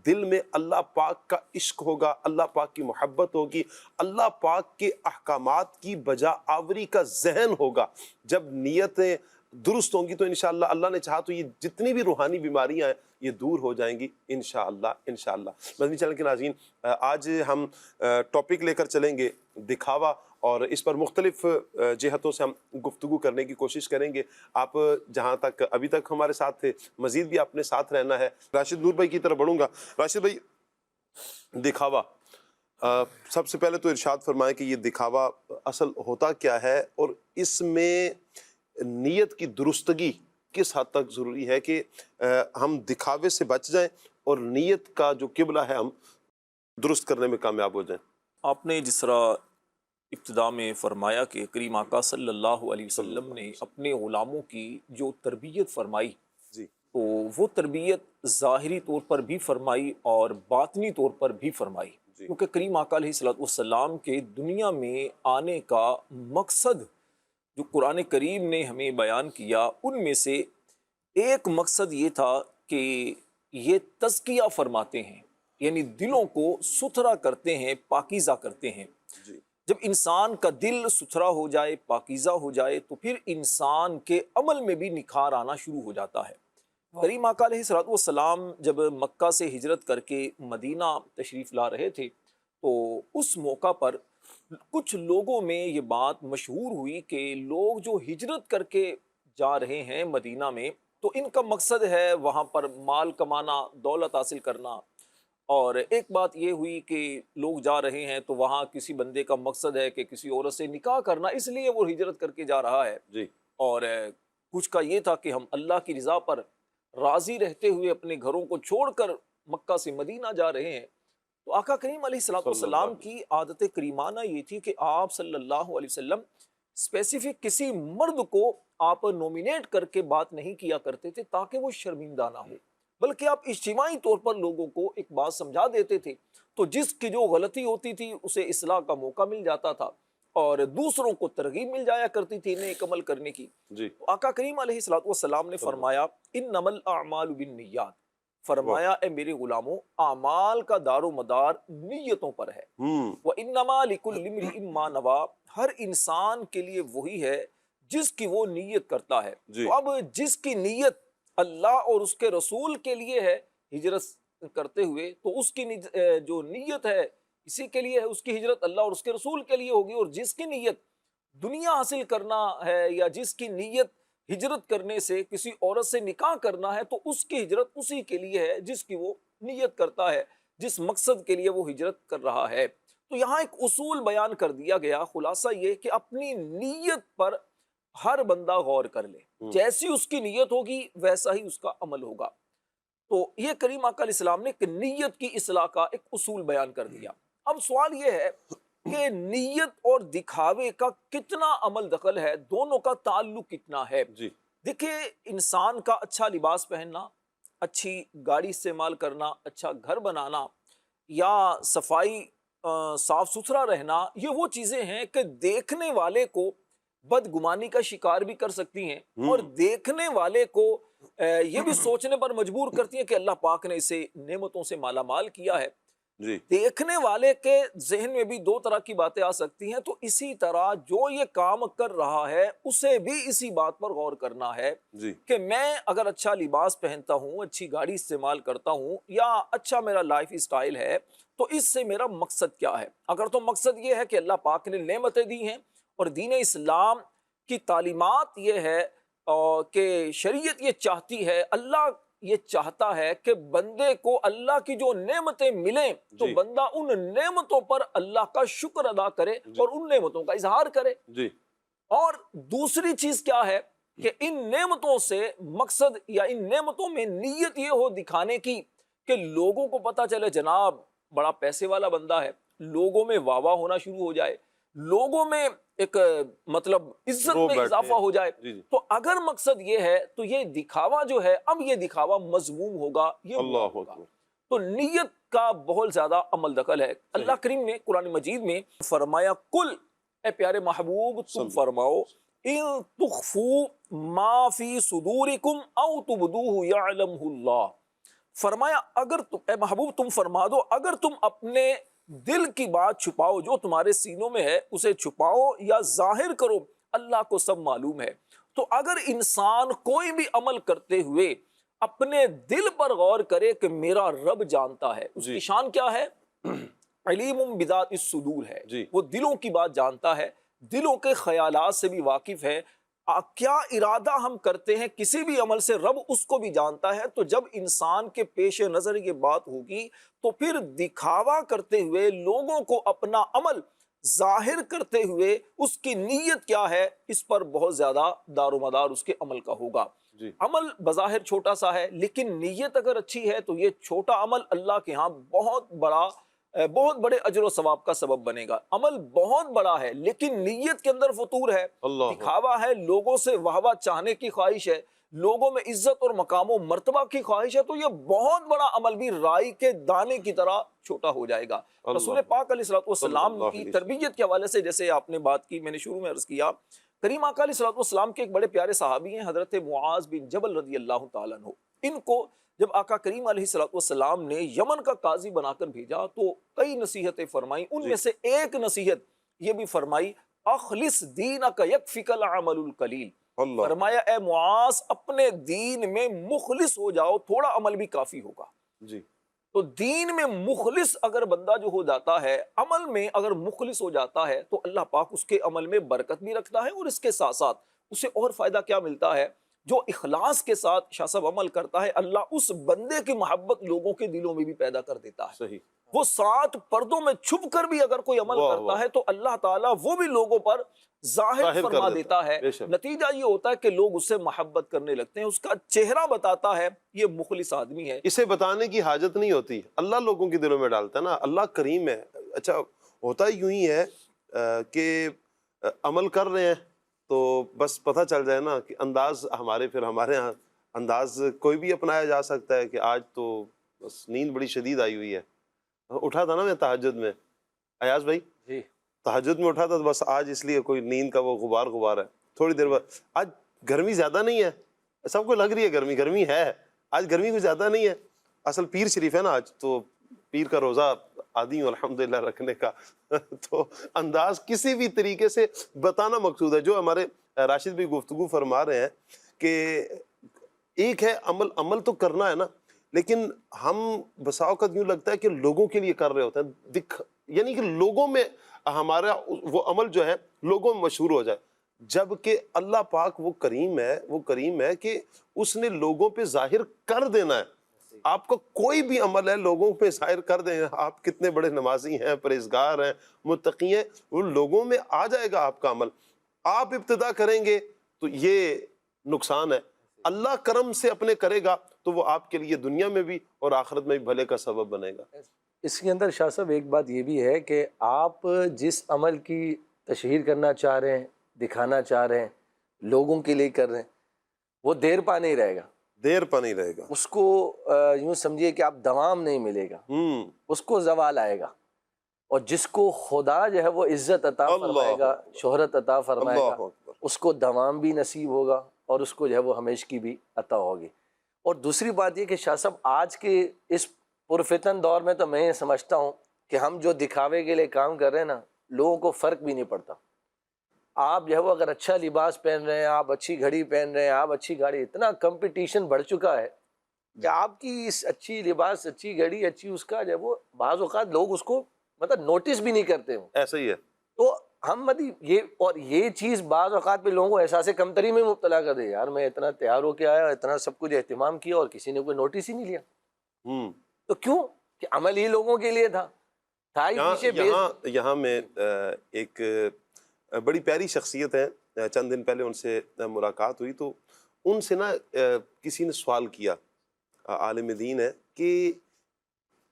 دل میں اللہ پاک کا عشق ہوگا، اللہ پاک کی محبت ہوگی، اللہ پاک کے احکامات کی بجا آوری کا ذہن ہوگا، جب نیتیں درست ہوں گی تو انشاءاللہ اللہ نے چاہا تو یہ جتنی بھی روحانی بیماریاں ہیں یہ دور ہو جائیں گی انشاءاللہ. مدنی چینل کے ناظرین، آج ہم ٹاپک لے کر چلیں گے دکھاوا، اور اس پر مختلف جہتوں سے ہم گفتگو کرنے کی کوشش کریں گے. آپ جہاں تک ابھی تک ہمارے ساتھ تھے، مزید بھی اپنے ساتھ رہنا ہے. راشد نور بھائی کی طرف بڑھوں گا. راشد بھائی، دکھاوا، سب سے پہلے تو ارشاد فرمائیں کہ یہ دکھاوا اصل ہوتا کیا ہے، اور اس میں نیت کی درستگی کس حد تک ضروری ہے کہ ہم دکھاوے سے بچ جائیں اور نیت کا جو قبلہ ہے ہم درست کرنے میں کامیاب ہو جائیں. آپ نے جس طرح ابتدا میں فرمایا کہ کریم آقا صلی اللہ علیہ وسلم نے اپنے غلاموں کی جو تربیت فرمائی، جی، تو وہ تربیت ظاہری طور پر بھی فرمائی اور باطنی طور پر بھی فرمائی، کیونکہ کریم آقا علیہ السلام کے دنیا میں آنے کا مقصد جو قرآن کریم نے ہمیں بیان کیا، ان میں سے ایک مقصد یہ تھا کہ یہ تزکیہ فرماتے ہیں، یعنی دلوں کو ستھرا کرتے ہیں، پاکیزہ کرتے ہیں. جب انسان کا دل ستھرا ہو جائے، پاکیزہ ہو جائے، تو پھر انسان کے عمل میں بھی نکھار آنا شروع ہو جاتا ہے. کریم آقا علیہ السلام جب مکہ سے ہجرت کر کے مدینہ تشریف لا رہے تھے، تو اس موقع پر کچھ لوگوں میں یہ بات مشہور ہوئی کہ لوگ جو ہجرت کر کے جا رہے ہیں مدینہ میں، تو ان کا مقصد ہے وہاں پر مال کمانا، دولت حاصل کرنا. اور ایک بات یہ ہوئی کہ لوگ جا رہے ہیں تو وہاں کسی بندے کا مقصد ہے کہ کسی عورت سے نکاح کرنا، اس لیے وہ ہجرت کر کے جا رہا ہے. جی. اور کچھ کا یہ تھا کہ ہم اللہ کی رضا پر راضی رہتے ہوئے اپنے گھروں کو چھوڑ کر مکہ سے مدینہ جا رہے ہیں. تو آقا کریم علیہ السلام کی عادت کریمانہ یہ تھی کہ آپ صلی اللہ علیہ وسلم اسپیسیفک کسی مرد کو آپ نومینیٹ کر کے بات نہیں کیا کرتے تھے تاکہ وہ شرمندہ نہ ہو، بلکہ آپ اجتماعی طور پر لوگوں کو ایک بات سمجھا دیتے تھے، تو جس کی جو غلطی ہوتی تھی اسے اصلاح کا موقع مل جاتا تھا اور دوسروں کو ترغیب مل جایا کرتی تھی نیک عمل کرنے کی. جی. آقا کریم علیہ السلام نے فرمایا انما الاعمال بالنیات، فرمایا اے میرے غلاموں، اعمال کا دار و مدار نیتوں پر ہے. وانما لکل امرئ ما نوی، ہر انسان کے لیے وہی ہے جس کی وہ نیت کرتا ہے. تو اب جس کی نیت اللہ اور اس کے رسول کے لیے ہے ہجرت کرتے ہوئے، تو اس کی جو نیت ہے اسی کے لیے ہے، اس کی ہجرت اللہ اور اس کے رسول کے لیے ہوگی. اور جس کی نیت دنیا حاصل کرنا ہے یا جس کی نیت ہجرت کرنے سے کسی عورت سے نکاح کرنا ہے، تو اس کی ہجرت اسی کے لیے ہے جس کی وہ نیت کرتا ہے، جس مقصد کے لیے وہ ہجرت کر رہا ہے. تو یہاں ایک اصول بیان کر دیا گیا، خلاصہ یہ کہ اپنی نیت پر ہر بندہ غور کر لے، جیسی اس کی نیت ہوگی ویسا ہی اس کا عمل ہوگا. تو یہ کریم آقا علیہ السلام نے نیت کی اصلاح کا ایک اصول بیان کر دیا. اب سوال یہ ہے کہ نیت اور دکھاوے کا کتنا عمل دخل ہے، دونوں کا تعلق کتنا ہے. دیکھیں، انسان کا اچھا لباس پہننا، اچھی گاڑی استعمال کرنا، اچھا گھر بنانا یا صفائی صاف ستھرا رہنا، یہ وہ چیزیں ہیں کہ دیکھنے والے کو بدگمانی کا شکار بھی کر سکتی ہیں اور دیکھنے والے کو یہ بھی سوچنے پر مجبور کرتی ہیں کہ اللہ پاک نے اسے نعمتوں سے مالا مال کیا ہے. دیکھنے والے کے ذہن میں بھی دو طرح کی باتیں آ سکتی ہیں. تو اسی طرح جو یہ کام کر رہا ہے اسے بھی اسی بات پر غور کرنا ہے کہ میں اگر اچھا لباس پہنتا ہوں، اچھی گاڑی استعمال کرتا ہوں یا اچھا میرا لائف اسٹائل ہے، تو اس سے میرا مقصد کیا ہے. اگر تو مقصد یہ ہے کہ اللہ پاک نے نعمتیں دی ہیں اور دین اسلام کی تعلیمات یہ ہے کہ شریعت یہ چاہتی ہے، اللہ یہ چاہتا ہے کہ بندے کو اللہ کی جو نعمتیں ملیں تو بندہ ان نعمتوں پر اللہ کا شکر ادا کرے اور ان نعمتوں کا اظہار کرے. اور دوسری چیز کیا ہے کہ ان نعمتوں سے مقصد یا ان نعمتوں میں نیت یہ ہو دکھانے کی کہ لوگوں کو پتا چلے جناب بڑا پیسے والا بندہ ہے، لوگوں میں واہ واہ ہونا شروع ہو جائے، لوگوں میں ایک مطلب عزت میں اضافہ ہو جائے. تو اگر مقصد یہ ہے تو یہ دکھاوا جو ہے، اب یہ دکھاوا مذموم ہوگا، یہ اللہ ہوگا. تو نیت کا بہت زیادہ عمل دخل ہے. اللہ کریم نے قرآن مجید میں فرمایا کل، اے پیارے محبوب تم فرماؤ، ان تخفوا ما فی صدورکم او تبدوہ یعلمہ اللہ. فرمایا اگر تم، اے محبوب تم فرما دو، اگر تم اپنے دل کی بات چھپاؤ، جو تمہارے سینوں میں ہے اسے چھپاؤ یا ظاہر کرو، اللہ کو سب معلوم ہے. تو اگر انسان کوئی بھی عمل کرتے ہوئے اپنے دل پر غور کرے کہ میرا رب جانتا ہے، اس کی شان کیا ہے؟ علیم بذات الصدور ہے، وہ دلوں کی بات جانتا ہے، دلوں کے خیالات سے بھی واقف ہے، کیا ارادہ ہم کرتے ہیں کسی بھی عمل سے رب اس کو بھی جانتا ہے۔ تو جب انسان کے پیش نظر یہ بات ہوگی تو پھر دکھاوا کرتے ہوئے لوگوں کو اپنا عمل ظاہر کرتے ہوئے اس کی نیت کیا ہے، اس پر بہت زیادہ دار و مدار اس کے عمل کا ہوگا۔ عمل بظاہر چھوٹا سا ہے لیکن نیت اگر اچھی ہے تو یہ چھوٹا عمل اللہ کے ہاں بہت بڑے اجر و ثواب کا سبب بنے گا۔ عمل بہت بڑا ہے لیکن نیت کے اندر فطور ہے، دکھاوا ہے، لوگوں سے واہ واہ چاہنے کی خواہش ہے، لوگوں میں عزت اور مقام و مرتبہ کی خواہش ہے، تو یہ بہت بڑا عمل بھی رائی کے دانے کی طرح چھوٹا ہو جائے گا۔ رسول پاک علیہ السلام کی تربیت کے حوالے سے جیسے آپ نے بات کی، میں نے شروع میں عرض کیا، کریم آقا علیہ السلام کے ایک بڑے پیارے صحابی ہیں حضرت معاذ بن جبل رضی اللہ تعالیٰ عنہ۔ ان کو جب آقا کریم علیہ السلام نے یمن کا قاضی بنا کر بھیجا تو کئی نصیحتیں فرمائیں، ان میں سے ایک نصیحت یہ بھی فرمائی، اخلص دینک یکفک العمل القلیل، فرمایا اے معاذ اپنے دین میں مخلص ہو جاؤ، تھوڑا عمل بھی کافی ہوگا۔ تو دین میں مخلص اگر بندہ جو ہو جاتا ہے، عمل میں اگر مخلص ہو جاتا ہے تو اللہ پاک اس کے عمل میں برکت بھی رکھتا ہے، اور اس کے ساتھ ساتھ اسے اور فائدہ کیا ملتا ہے؟ جو اخلاص کے ساتھ شاہ صاحب عمل کرتا ہے، اللہ اس بندے کی محبت لوگوں کے دلوں میں بھی پیدا کر دیتا ہے۔ صحیح، وہ 7 پردوں میں چھپ کر بھی اگر کوئی عمل کرتا ہے تو اللہ تعالیٰ وہ بھی لوگوں پر ظاہر فرما دیتا ہے۔ نتیجہ یہ ہوتا ہے کہ لوگ اس سے محبت کرنے لگتے ہیں، اس کا چہرہ بتاتا ہے یہ مخلص آدمی ہے۔ اسے بتانے کی حاجت نہیں ہوتی، اللہ لوگوں کے دلوں میں ڈالتا ہے نا، اللہ کریم ہے۔ اچھا ہوتا یوں ہی ہے کہ عمل کر رہے ہیں تو بس پتہ چل جائے نا کہ انداز ہمارے ہاں انداز کوئی بھی اپنایا جا سکتا ہے کہ آج تو بس نیند بڑی شدید آئی ہوئی ہے۔ اٹھا تھا نا میں تہجد میں، ایاز بھائی تہجد میں اٹھا تھا تو بس آج اس لیے کوئی نیند کا وہ غبار ہے، تھوڑی دیر بعد آج گرمی زیادہ نہیں ہے، سب کو لگ رہی ہے گرمی ہے، آج گرمی کوئی زیادہ نہیں ہے، اصل پیر شریف ہے نا آج، تو پیر کا روزہ عادی ہوں الحمدللہ رکھنے کا، تو انداز کسی بھی طریقے سے بتانا مقصود ہے۔ جو ہمارے راشد بھی گفتگو فرما رہے ہیں کہ ایک ہے عمل تو کرنا ہے نا، لیکن ہم بسا اوقات یوں لگتا ہے کہ لوگوں کے لیے کر رہے ہوتے ہیں، یعنی کہ لوگوں میں ہمارا وہ عمل جو ہے لوگوں میں مشہور ہو جائے، جبکہ اللہ پاک وہ کریم ہے کہ اس نے لوگوں پہ ظاہر کر دینا ہے۔ آپ کا کوئی بھی عمل ہے لوگوں پہ ظاہر کر دیں، آپ کتنے بڑے نمازی ہیں، پرہیزگار ہیں، متقی ہیں، وہ لوگوں میں آ جائے گا آپ کا عمل۔ آپ ابتدا کریں گے تو یہ نقصان ہے، اللہ کرم سے اپنے کرے گا تو وہ آپ کے لیے دنیا میں بھی اور آخرت میں بھی بھلے کا سبب بنے گا۔ اس کے اندر شاہ صاحب ایک بات یہ بھی ہے کہ آپ جس عمل کی تشہیر کرنا چاہ رہے ہیں، دکھانا چاہ رہے ہیں، لوگوں کے لیے کر رہے ہیں، وہ دیر پا نہیں رہے گا، اس کو یوں سمجھیے کہ آپ دوام نہیں ملے گا، اس کو زوال آئے گا، اور جس کو خدا جو ہے وہ عزت عطا فرمائے گا، شہرت عطا فرمائے گا، اس کو دوام بھی نصیب ہوگا اور اس کو جو ہے وہ ہمیشگی بھی عطا ہوگی۔ اور دوسری بات یہ کہ شاہ صاحب آج کے اس پرفتن دور میں تو میں یہ سمجھتا ہوں کہ ہم جو دکھاوے کے لیے کام کر رہے ہیں نا، لوگوں کو فرق بھی نہیں پڑتا۔ آپ جو ہے وہ اگر اچھا لباس پہن رہے ہیں، آپ اچھی گھڑی پہن رہے ہیں، آپ اچھی گاڑی، اتنا کمپٹیشن بڑھ چکا ہے کہ آپ کی اس اچھی لباس، اچھی گھڑی، اچھی اس کا جو ہے وہ بعض اوقات لوگ اس کو مطلب نوٹس بھی نہیں کرتے ہوں۔ ایسا ہی ہے، تو ہم مطلب یہ چیز بعض اوقات پہ لوگوں کو احساس کمتری میں مبتلا کر دے، یار میں اتنا تیار ہو کے آیا، اتنا سب کچھ اہتمام کیا اور کسی نے کوئی نوٹس ہی نہیں لیا۔ تو کیوں؟ کہ عمل ہی لوگوں کے لیے تھا۔ یہاں میں ایک بڑی پیاری شخصیت ہے، چند دن پہلے ان سے ملاقات ہوئی تو ان سے نا کسی نے سوال کیا، عالم دین ہے، کہ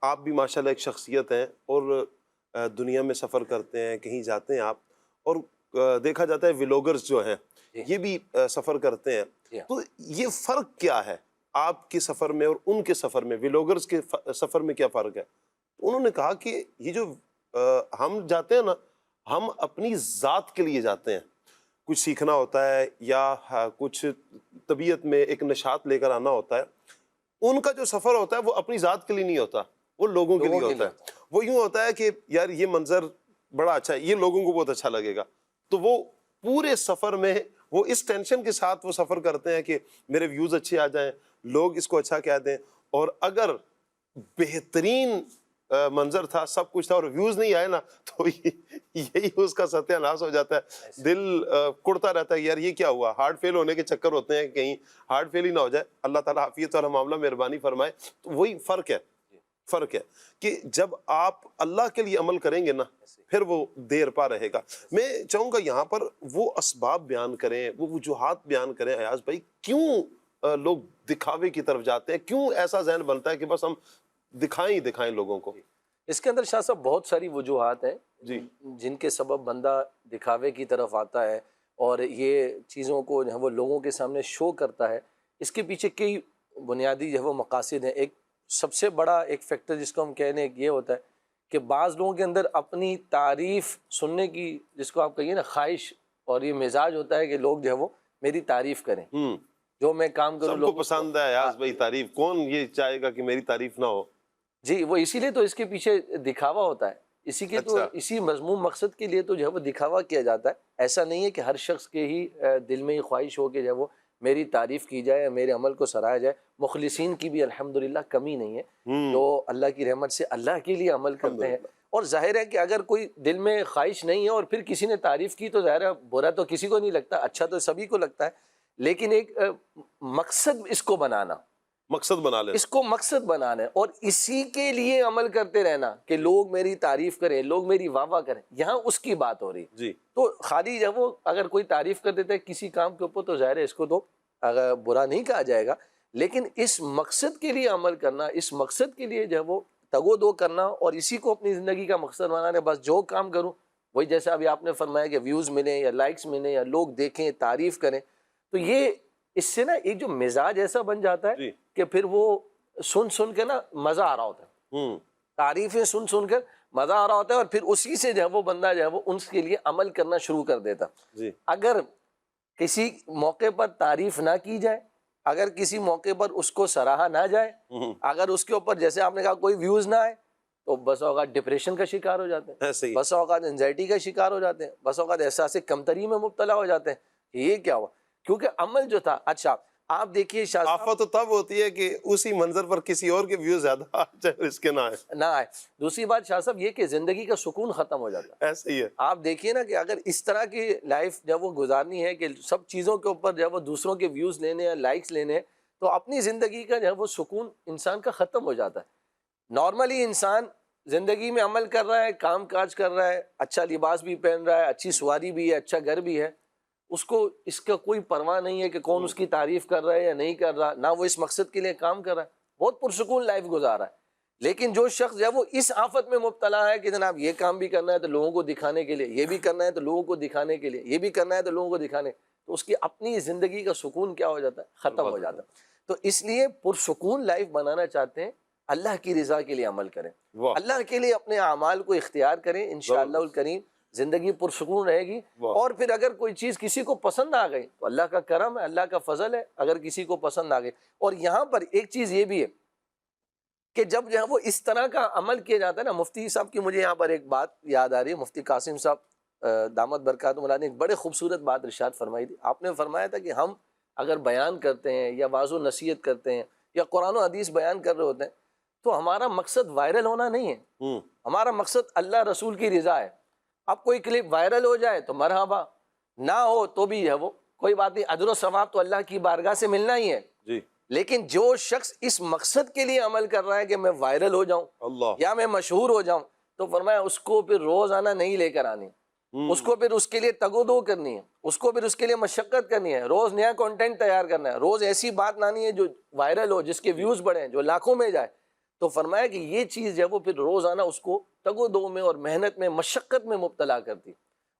آپ بھی ماشاءاللہ ایک شخصیت ہیں اور دنیا میں سفر کرتے ہیں، کہیں جاتے ہیں آپ، اور دیکھا جاتا ہے ویلوگرز جو ہیں یہ بھی سفر کرتے ہیں، تو یہ فرق کیا ہے آپ کے سفر میں اور ان کے سفر میں، ویلوگرز کے سفر میں کیا فرق ہے؟ انہوں نے کہا کہ یہ جو ہم جاتے ہیں نا، ہم اپنی ذات کے لیے جاتے ہیں، کچھ سیکھنا ہوتا ہے یا کچھ طبیعت میں ایک نشاط لے کر آنا ہوتا ہے۔ ان کا جو سفر ہوتا ہے وہ اپنی ذات کے لیے نہیں ہوتا، وہ لوگوں کے لیے ہوتا ہے۔ وہ یوں ہوتا ہے کہ یار یہ منظر بڑا اچھا ہے، یہ لوگوں کو بہت اچھا لگے گا، تو وہ پورے سفر میں وہ اس ٹینشن کے ساتھ وہ سفر کرتے ہیں کہ میرے ویوز اچھے آ جائیں, لوگ اس کو اچھا کہہ دیں, اور اگر بہترین منظر تھا, سب کچھ تھا, اور ویوز نہیں آئے نا, تو یہی اس کا ستیہ ناش ہو جاتا ہے. دل کڑتا رہتا ہے یار یہ کیا ہوا. ہارٹ فیل ہونے کے چکر ہوتے ہیں, کہیں ہارٹ فیل ہی نہ ہو جائے, اللہ تعالیٰ عافیت والا معاملہ مہربانی فرمائے. تو وہی فرق ہے کہ جب آپ اللہ کے لیے عمل کریں گے نا, پھر وہ دیر پا رہے گا. میں چاہوں گا یہاں پر وہ اسباب بیان کریں, وہ وجوہات بیان کریں ایاز بھائی, کیوں لوگ دکھاوے کی طرف جاتے ہیں, کیوں ایسا ذہن بنتا ہے کہ بس ہم دکھائیں لوگوں کو. اس کے اندر شاہ صاحب بہت ساری وجوہات ہیں جی, جن کے سبب بندہ دکھاوے کی طرف آتا ہے اور یہ چیزوں کو جو ہے وہ لوگوں کے سامنے شو کرتا ہے. اس کے پیچھے کئی بنیادی جو ہے وہ مقاصد ہیں. ایک سب سے بڑا ایک فیکٹر جس کو ہم کہنے یہ ہوتا ہے کہ بعض لوگوں کے اندر اپنی تعریف سننے کی, جس کو آپ کہیے نا خواہش, اور یہ مزاج ہوتا ہے کہ لوگ جو ہے وہ میری تعریف کریں. جو میں کام کروں سب کو پسند ہے ایاز بھائی تعریف, کون یہ چاہے گا کہ میری تعریف نہ ہو. جی, وہ اسی لیے تو اس کے پیچھے دکھاوا ہوتا ہے. اسی کے تو اسی مضمون مقصد کے لیے تو جو ہے وہ دکھاوا کیا جاتا ہے. ایسا نہیں ہے کہ ہر شخص کے ہی دل میں ہی خواہش ہو کہ جو ہے وہ میری تعریف کی جائے, میرے عمل کو سراہا جائے. مخلصین کی بھی الحمدللہ کمی نہیں ہے, جو اللہ کی رحمت سے اللہ کے لیے عمل کرتے ہیں. اور ظاہر ہے کہ اگر کوئی دل میں خواہش نہیں ہے اور پھر کسی نے تعریف کی, تو ظاہر ہے برا تو کسی کو نہیں لگتا, اچھا تو سبھی کو لگتا ہے. لیکن ایک مقصد اس کو بنانا, مقصد بنا لیں, اس کو مقصد بنانا ہے, اور اسی کے لیے عمل کرتے رہنا کہ لوگ میری تعریف کریں, لوگ میری واہ واہ کریں. یہاں اس کی بات ہو رہی. جی, تو خالی جب وہ اگر کوئی تعریف کر دیتا ہے کسی کام کے اوپر, تو ظاہر ہے اس کو تو اگر برا نہیں کہا جائے گا. لیکن اس مقصد کے لیے عمل کرنا, اس مقصد کے لیے جو ہے وہ تگ و دو کرنا, اور اسی کو اپنی زندگی کا مقصد بنانا. بس جو کام کروں وہی, جیسا ابھی آپ نے فرمایا کہ ویوز ملیں یا لائکس ملیں یا لوگ دیکھیں, تعریف کریں, تو یہ اس سے نا ایک جو مزاج ایسا بن جاتا ہے کہ پھر وہ سن کے نا مزہ آ رہا ہوتا ہے, تعریفیں سن کر مزہ آ رہا ہوتا ہے, اور پھر اسی سے جو ہے وہ بندہ جو ہے وہ ان کے لیے عمل کرنا شروع کر دیتا. اگر کسی موقع پر تعریف نہ کی جائے, اگر کسی موقع پر اس کو سراہا نہ جائے, اگر اس کے اوپر جیسے آپ نے کہا کوئی ویوز نہ آئے, تو بس اوقات ڈپریشن کا شکار ہو جاتے ہیں, بس اوقات انزائٹی کا شکار ہو جاتے ہیں, بس اوقات احساس کمتری میں مبتلا ہو جاتے ہیں. یہ کیا ہوا؟ کیونکہ عمل جو تھا. اچھا آپ دیکھیے شاہ صاحب, آفت تو تب ہوتی ہے کہ اسی منظر پر کسی اور کے ویوز زیادہ آ جائے اور اس کے نہ آئے. دوسری بات شاہ صاحب یہ کہ زندگی کا سکون ختم ہو جاتا ہے. ایسے ہی ہے. آپ دیکھیے نا کہ اگر اس طرح کی لائف جب وہ گزارنی ہے کہ سب چیزوں کے اوپر جب وہ دوسروں کے ویوز لینے ہیں, لائکس لینے ہیں, تو اپنی زندگی کا جو ہے وہ سکون انسان کا ختم ہو جاتا ہے. نارملی انسان زندگی میں عمل کر رہا ہے, کام کاج کر رہا ہے, اچھا لباس بھی پہن رہا ہے, اچھی سواری بھی ہے, اچھا گھر بھی ہے, اس کو اس کا کوئی پرواہ نہیں ہے کہ کون اس کی تعریف کر رہا ہے یا نہیں کر رہا, نہ وہ اس مقصد کے لیے کام کر رہا ہے, بہت پرسکون لائف گزار رہا ہے. لیکن جو شخص جو ہے وہ اس آفت میں مبتلا ہے کہ جناب یہ کام بھی کرنا ہے تو لوگوں کو دکھانے کے لیے, یہ بھی کرنا ہے تو لوگوں کو دکھانے کے لیے, یہ بھی کرنا ہے تو لوگوں کو دکھانے, تو اس کی اپنی زندگی کا سکون کیا ہو جاتا ہے؟ ختم ہو جاتا ہے. تو اس لیے پرسکون لائف بنانا چاہتے ہیں, اللہ کی رضا کے لیے عمل کریں, اللہ کے لیے اپنے اعمال کو اختیار کریں, انشاءاللہ الکریم زندگی پرسکون رہے گی. اور پھر اگر کوئی چیز کسی کو پسند آ گئی تو اللہ کا کرم ہے, اللہ کا فضل ہے, اگر کسی کو پسند آ گئی. اور یہاں پر ایک چیز یہ بھی ہے کہ جب جو ہے وہ اس طرح کا عمل کیا جاتا ہے نا, مفتی صاحب کی مجھے یہاں پر ایک بات یاد آ رہی ہے. مفتی قاسم صاحب دامت برکاتہم اللہ نے ایک بڑے خوبصورت بات ارشاد فرمائی تھی. آپ نے فرمایا تھا کہ ہم اگر بیان کرتے ہیں یا واعظ و نصیحت کرتے ہیں یا قرآن و حدیث بیان کر رہے ہوتے ہیں, تو ہمارا مقصد وائرل ہونا نہیں ہے, ہمارا مقصد اللہ رسول کی رضا ہے. اب کوئی کلپ وائرل ہو جائے تو مرحبا, نہ ہو تو بھی ہے وہ کوئی بات نہیں, اجر و ثواب تو اللہ کی بارگاہ سے ملنا ہی ہے. لیکن جو شخص اس مقصد کے لیے عمل کر رہا ہے کہ میں وائرل ہو جاؤں یا میں مشہور ہو جاؤں, تو فرمایا اس کو پھر روزانہ نہیں لے کر آنی, اس کو پھر اس کے لیے تگ و دو کرنی ہے, اس کو پھر اس کے لیے مشقت کرنی ہے, روز نیا کنٹینٹ تیار کرنا ہے, روز ایسی بات لانی ہے جو وائرل ہو, جس کے ویوز بڑھیں, جو لاکھوں میں جائے. تو فرمایا کہ یہ چیز جب وہ پھر روزانہ اس کو تگ و دو میں اور محنت میں مشقت میں مبتلا کرتی.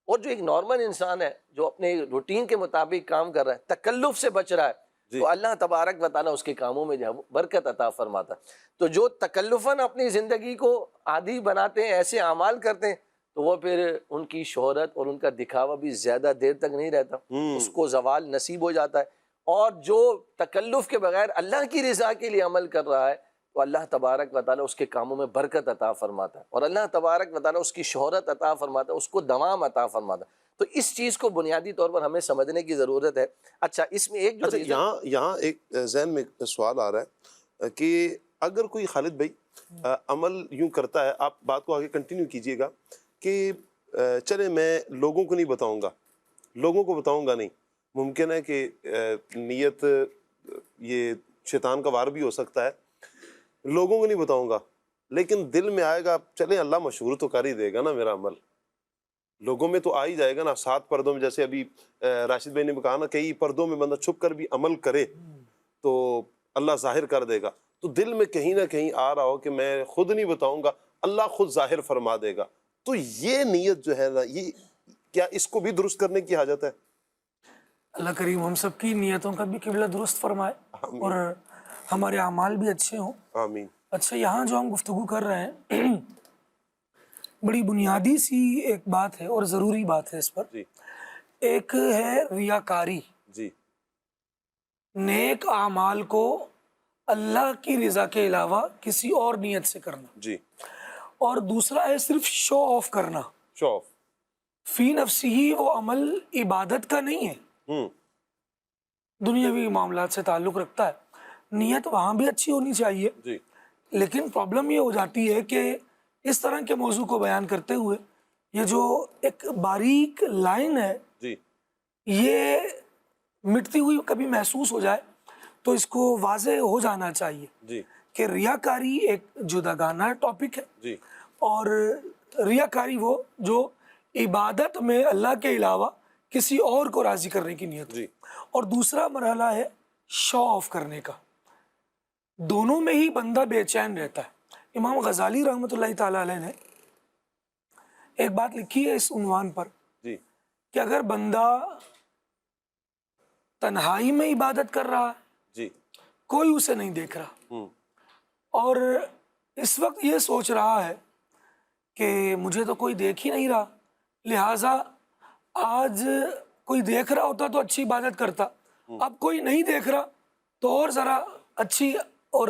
اور جو ایک نارمل انسان ہے جو اپنے روٹین کے مطابق کام کر رہا ہے, تکلف سے بچ رہا ہے, تو اللہ تبارک و تعالیٰ اس کے کاموں میں جو ہے وہ برکت عطا فرماتا ہے. تو جو تکلفاً اپنی زندگی کو عادی بناتے ہیں, ایسے اعمال کرتے ہیں, تو وہ پھر ان کی شہرت اور ان کا دکھاوا بھی زیادہ دیر تک نہیں رہتا, اس کو زوال نصیب ہو جاتا ہے. اور جو تکلف کے بغیر اللہ کی رضا کے لیے عمل کر رہا ہے, تو اللہ تبارک و تعالیٰ اس کے کاموں میں برکت عطا فرماتا ہے, اور اللہ تبارک و تعالیٰ اس کی شہرت عطا فرماتا ہے, اس کو دوام عطا فرماتا ہے. تو اس چیز کو بنیادی طور پر ہمیں سمجھنے کی ضرورت ہے. اچھا اس میں ایک جو اچھا reason- یہاں ایک ذہن میں سوال آ رہا ہے کہ اگر کوئی خالد بھائی عمل یوں کرتا ہے، آپ بات کو آگے کنٹینیو کیجئے گا، کہ چلے میں لوگوں کو نہیں بتاؤں گا، لوگوں کو بتاؤں گا نہیں، ممکن ہے کہ نیت یہ شیطان کا وار بھی ہو سکتا ہے، لوگوں کو نہیں بتاؤں گا، لیکن دل میں آئے گا چلیں اللہ مشہور تو کر ہی دے گا نا میرا عمل، لوگوں میں تو آ ہی جائے گا نا. 7 پردوں میں جیسے ابھی راشد بھائی نے کہا نا، کئی پردوں میں بندہ چھپ کر بھی عمل کرے تو اللہ ظاہر کر دے گا. تو دل میں کہیں نہ کہیں آ رہا ہو کہ میں خود نہیں بتاؤں گا، اللہ خود ظاہر فرما دے گا. تو یہ نیت جو ہے نا، یہ کیا اس کو بھی درست کرنے کی حاجت ہے؟ اللہ کریم ہم سب کی نیتوں کا بھی قبلہ درست فرمائے اور ہمارے اعمال بھی اچھے ہوں. آمین. اچھا یہاں جو ہم گفتگو کر رہے ہیں بڑی بنیادی سی ایک بات ہے اور ضروری بات ہے اس پر. جی ایک ہے ریاکاری، جی نیک اعمال کو اللہ کی رضا کے علاوہ کسی اور نیت سے کرنا، جی. اور دوسرا ہے صرف شو آف کرنا. شو آف. فی نفسی ہی وہ عمل عبادت کا نہیں ہے، دنیاوی معاملات سے تعلق رکھتا ہے. نیت وہاں بھی اچھی ہونی چاہیے، جی لیکن پرابلم یہ ہو جاتی ہے کہ اس طرح کے موضوع کو بیان کرتے ہوئے یہ جو ایک باریک لائن ہے جی یہ مٹتی ہوئی کبھی محسوس ہو جائے تو اس کو واضح ہو جانا چاہیے جی کہ ریاکاری ایک جداگانہ ٹاپک ہے، جی اور ریاکاری وہ جو عبادت میں اللہ کے علاوہ کسی اور کو راضی کرنے کی نیت ہو. جی اور دوسرا مرحلہ ہے شو آف کرنے کا. دونوں میں ہی بندہ بے چین رہتا ہے. امام غزالی رحمۃ اللہ تعالی علیہ نے ایک بات لکھی ہے اس عنوان پر جی کہ اگر بندہ تنہائی میں عبادت کر رہا ہے، جی کوئی اسے نہیں دیکھ رہا، اور اس وقت یہ سوچ رہا ہے کہ مجھے تو کوئی دیکھ ہی نہیں رہا، لہٰذا آج کوئی دیکھ رہا ہوتا تو اچھی عبادت کرتا، اب کوئی نہیں دیکھ رہا تو اور ذرا اچھی اور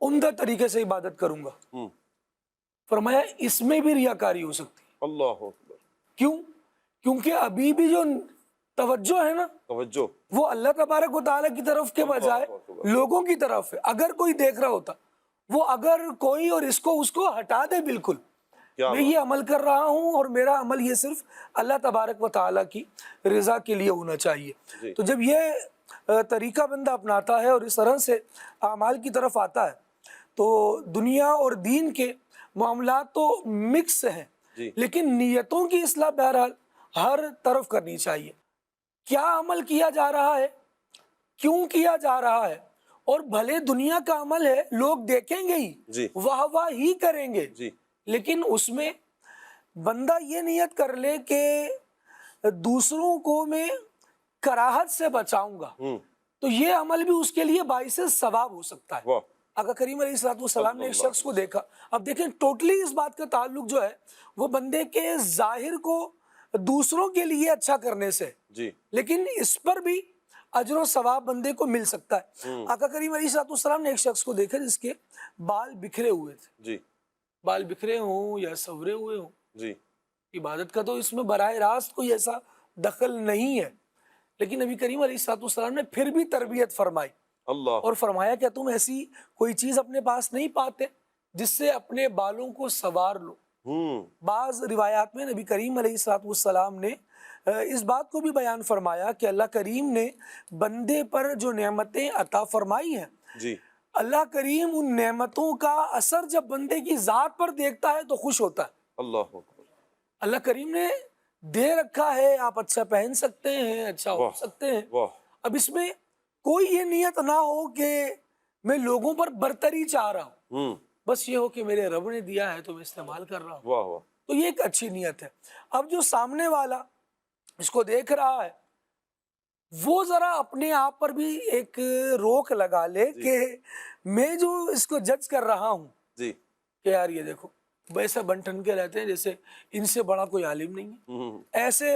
عمدہ طریقے سے عبادت کروں گا. فرمایا اس میں بھی ریاکاری ہو سکتی ہے. اللہ اکبر. کیوں؟ کیونکہ ابھی بھی جو توجہ ہے نا توجہ. وہ اللہ تبارک و تعالیٰ کی طرف کے بجائے لوگوں کی طرف ہے. اگر کوئی دیکھ رہا ہوتا، وہ اگر کوئی اور اس کو ہٹا دے بالکل، میں یہ عمل کر رہا ہوں اور میرا عمل یہ صرف اللہ تبارک و تعالیٰ کی رضا کے لیے ہونا چاہیے. تو جب یہ طریقہ بندہ اپناتا ہے اور اس طرح سے اعمال کی طرف آتا ہے تو دنیا اور دین کے معاملات تو مکس ہیں، لیکن نیتوں کی اصلاح بہرحال ہر طرف کرنی چاہیے. کیا عمل کیا جا رہا ہے، کیوں کیا جا رہا ہے، اور بھلے دنیا کا عمل ہے لوگ دیکھیں گے ہی، واہ واہ ہی کریں گے، لیکن اس میں بندہ یہ نیت کر لے کہ دوسروں کو میں کراہت سے بچاؤں گا، تو یہ عمل بھی اس کے لیے باعث ثواب ہو سکتا ہے. آقا کریم علیہ السلام نے ایک شخص کو دیکھا. اب دیکھیں ٹوٹلی اس بات کا تعلق جو ہے وہ بندے کے ظاہر کو دوسروں کے لیے اچھا کرنے سے، لیکن اس پر بھی اجر و ثواب بندے کو مل سکتا ہے. آقا کریم علیہ السلام نے ایک شخص کو دیکھا جس کے بال بکھرے ہوئے تھے. بال بکھرے ہوں یا سورے ہوئے ہوں، عبادت کا تو اس میں براہ راست کوئی ایسا دخل نہیں ہے، لیکن نبی کریم علیہ السلام نے پھر بھی تربیت فرمائی اور فرمایا کہ تم ایسی کوئی چیز اپنے پاس نہیں پاتے جس سے اپنے بالوں کو سنوار لو. بعض روایات میں نبی کریم علیہ السلام نے اس بات کو بھی بیان فرمایا کہ اللہ کریم نے بندے پر جو نعمتیں عطا فرمائی ہیں، اللہ کریم ان نعمتوں کا اثر جب بندے کی ذات پر دیکھتا ہے تو خوش ہوتا ہے. اللہ اکبر. اللہ کریم نے دے رکھا ہے، آپ اچھا پہن سکتے ہیں، اچھا ہو سکتے ہیں، اب اس میں کوئی یہ نیت نہ ہو کہ میں لوگوں پر برتری چاہ رہا ہوں، بس یہ ہو کہ میرے رب نے دیا ہے تو میں استعمال کر رہا ہوں. تو یہ ایک اچھی نیت ہے. اب جو سامنے والا اس کو دیکھ رہا ہے وہ ذرا اپنے آپ پر بھی ایک روک لگا لے کہ میں جو اس کو جج کر رہا ہوں کہ یار یہ دیکھو ویسے بنٹن کے رہتے ہیں جیسے ان سے بڑا کوئی عالم نہیں ہے. ایسے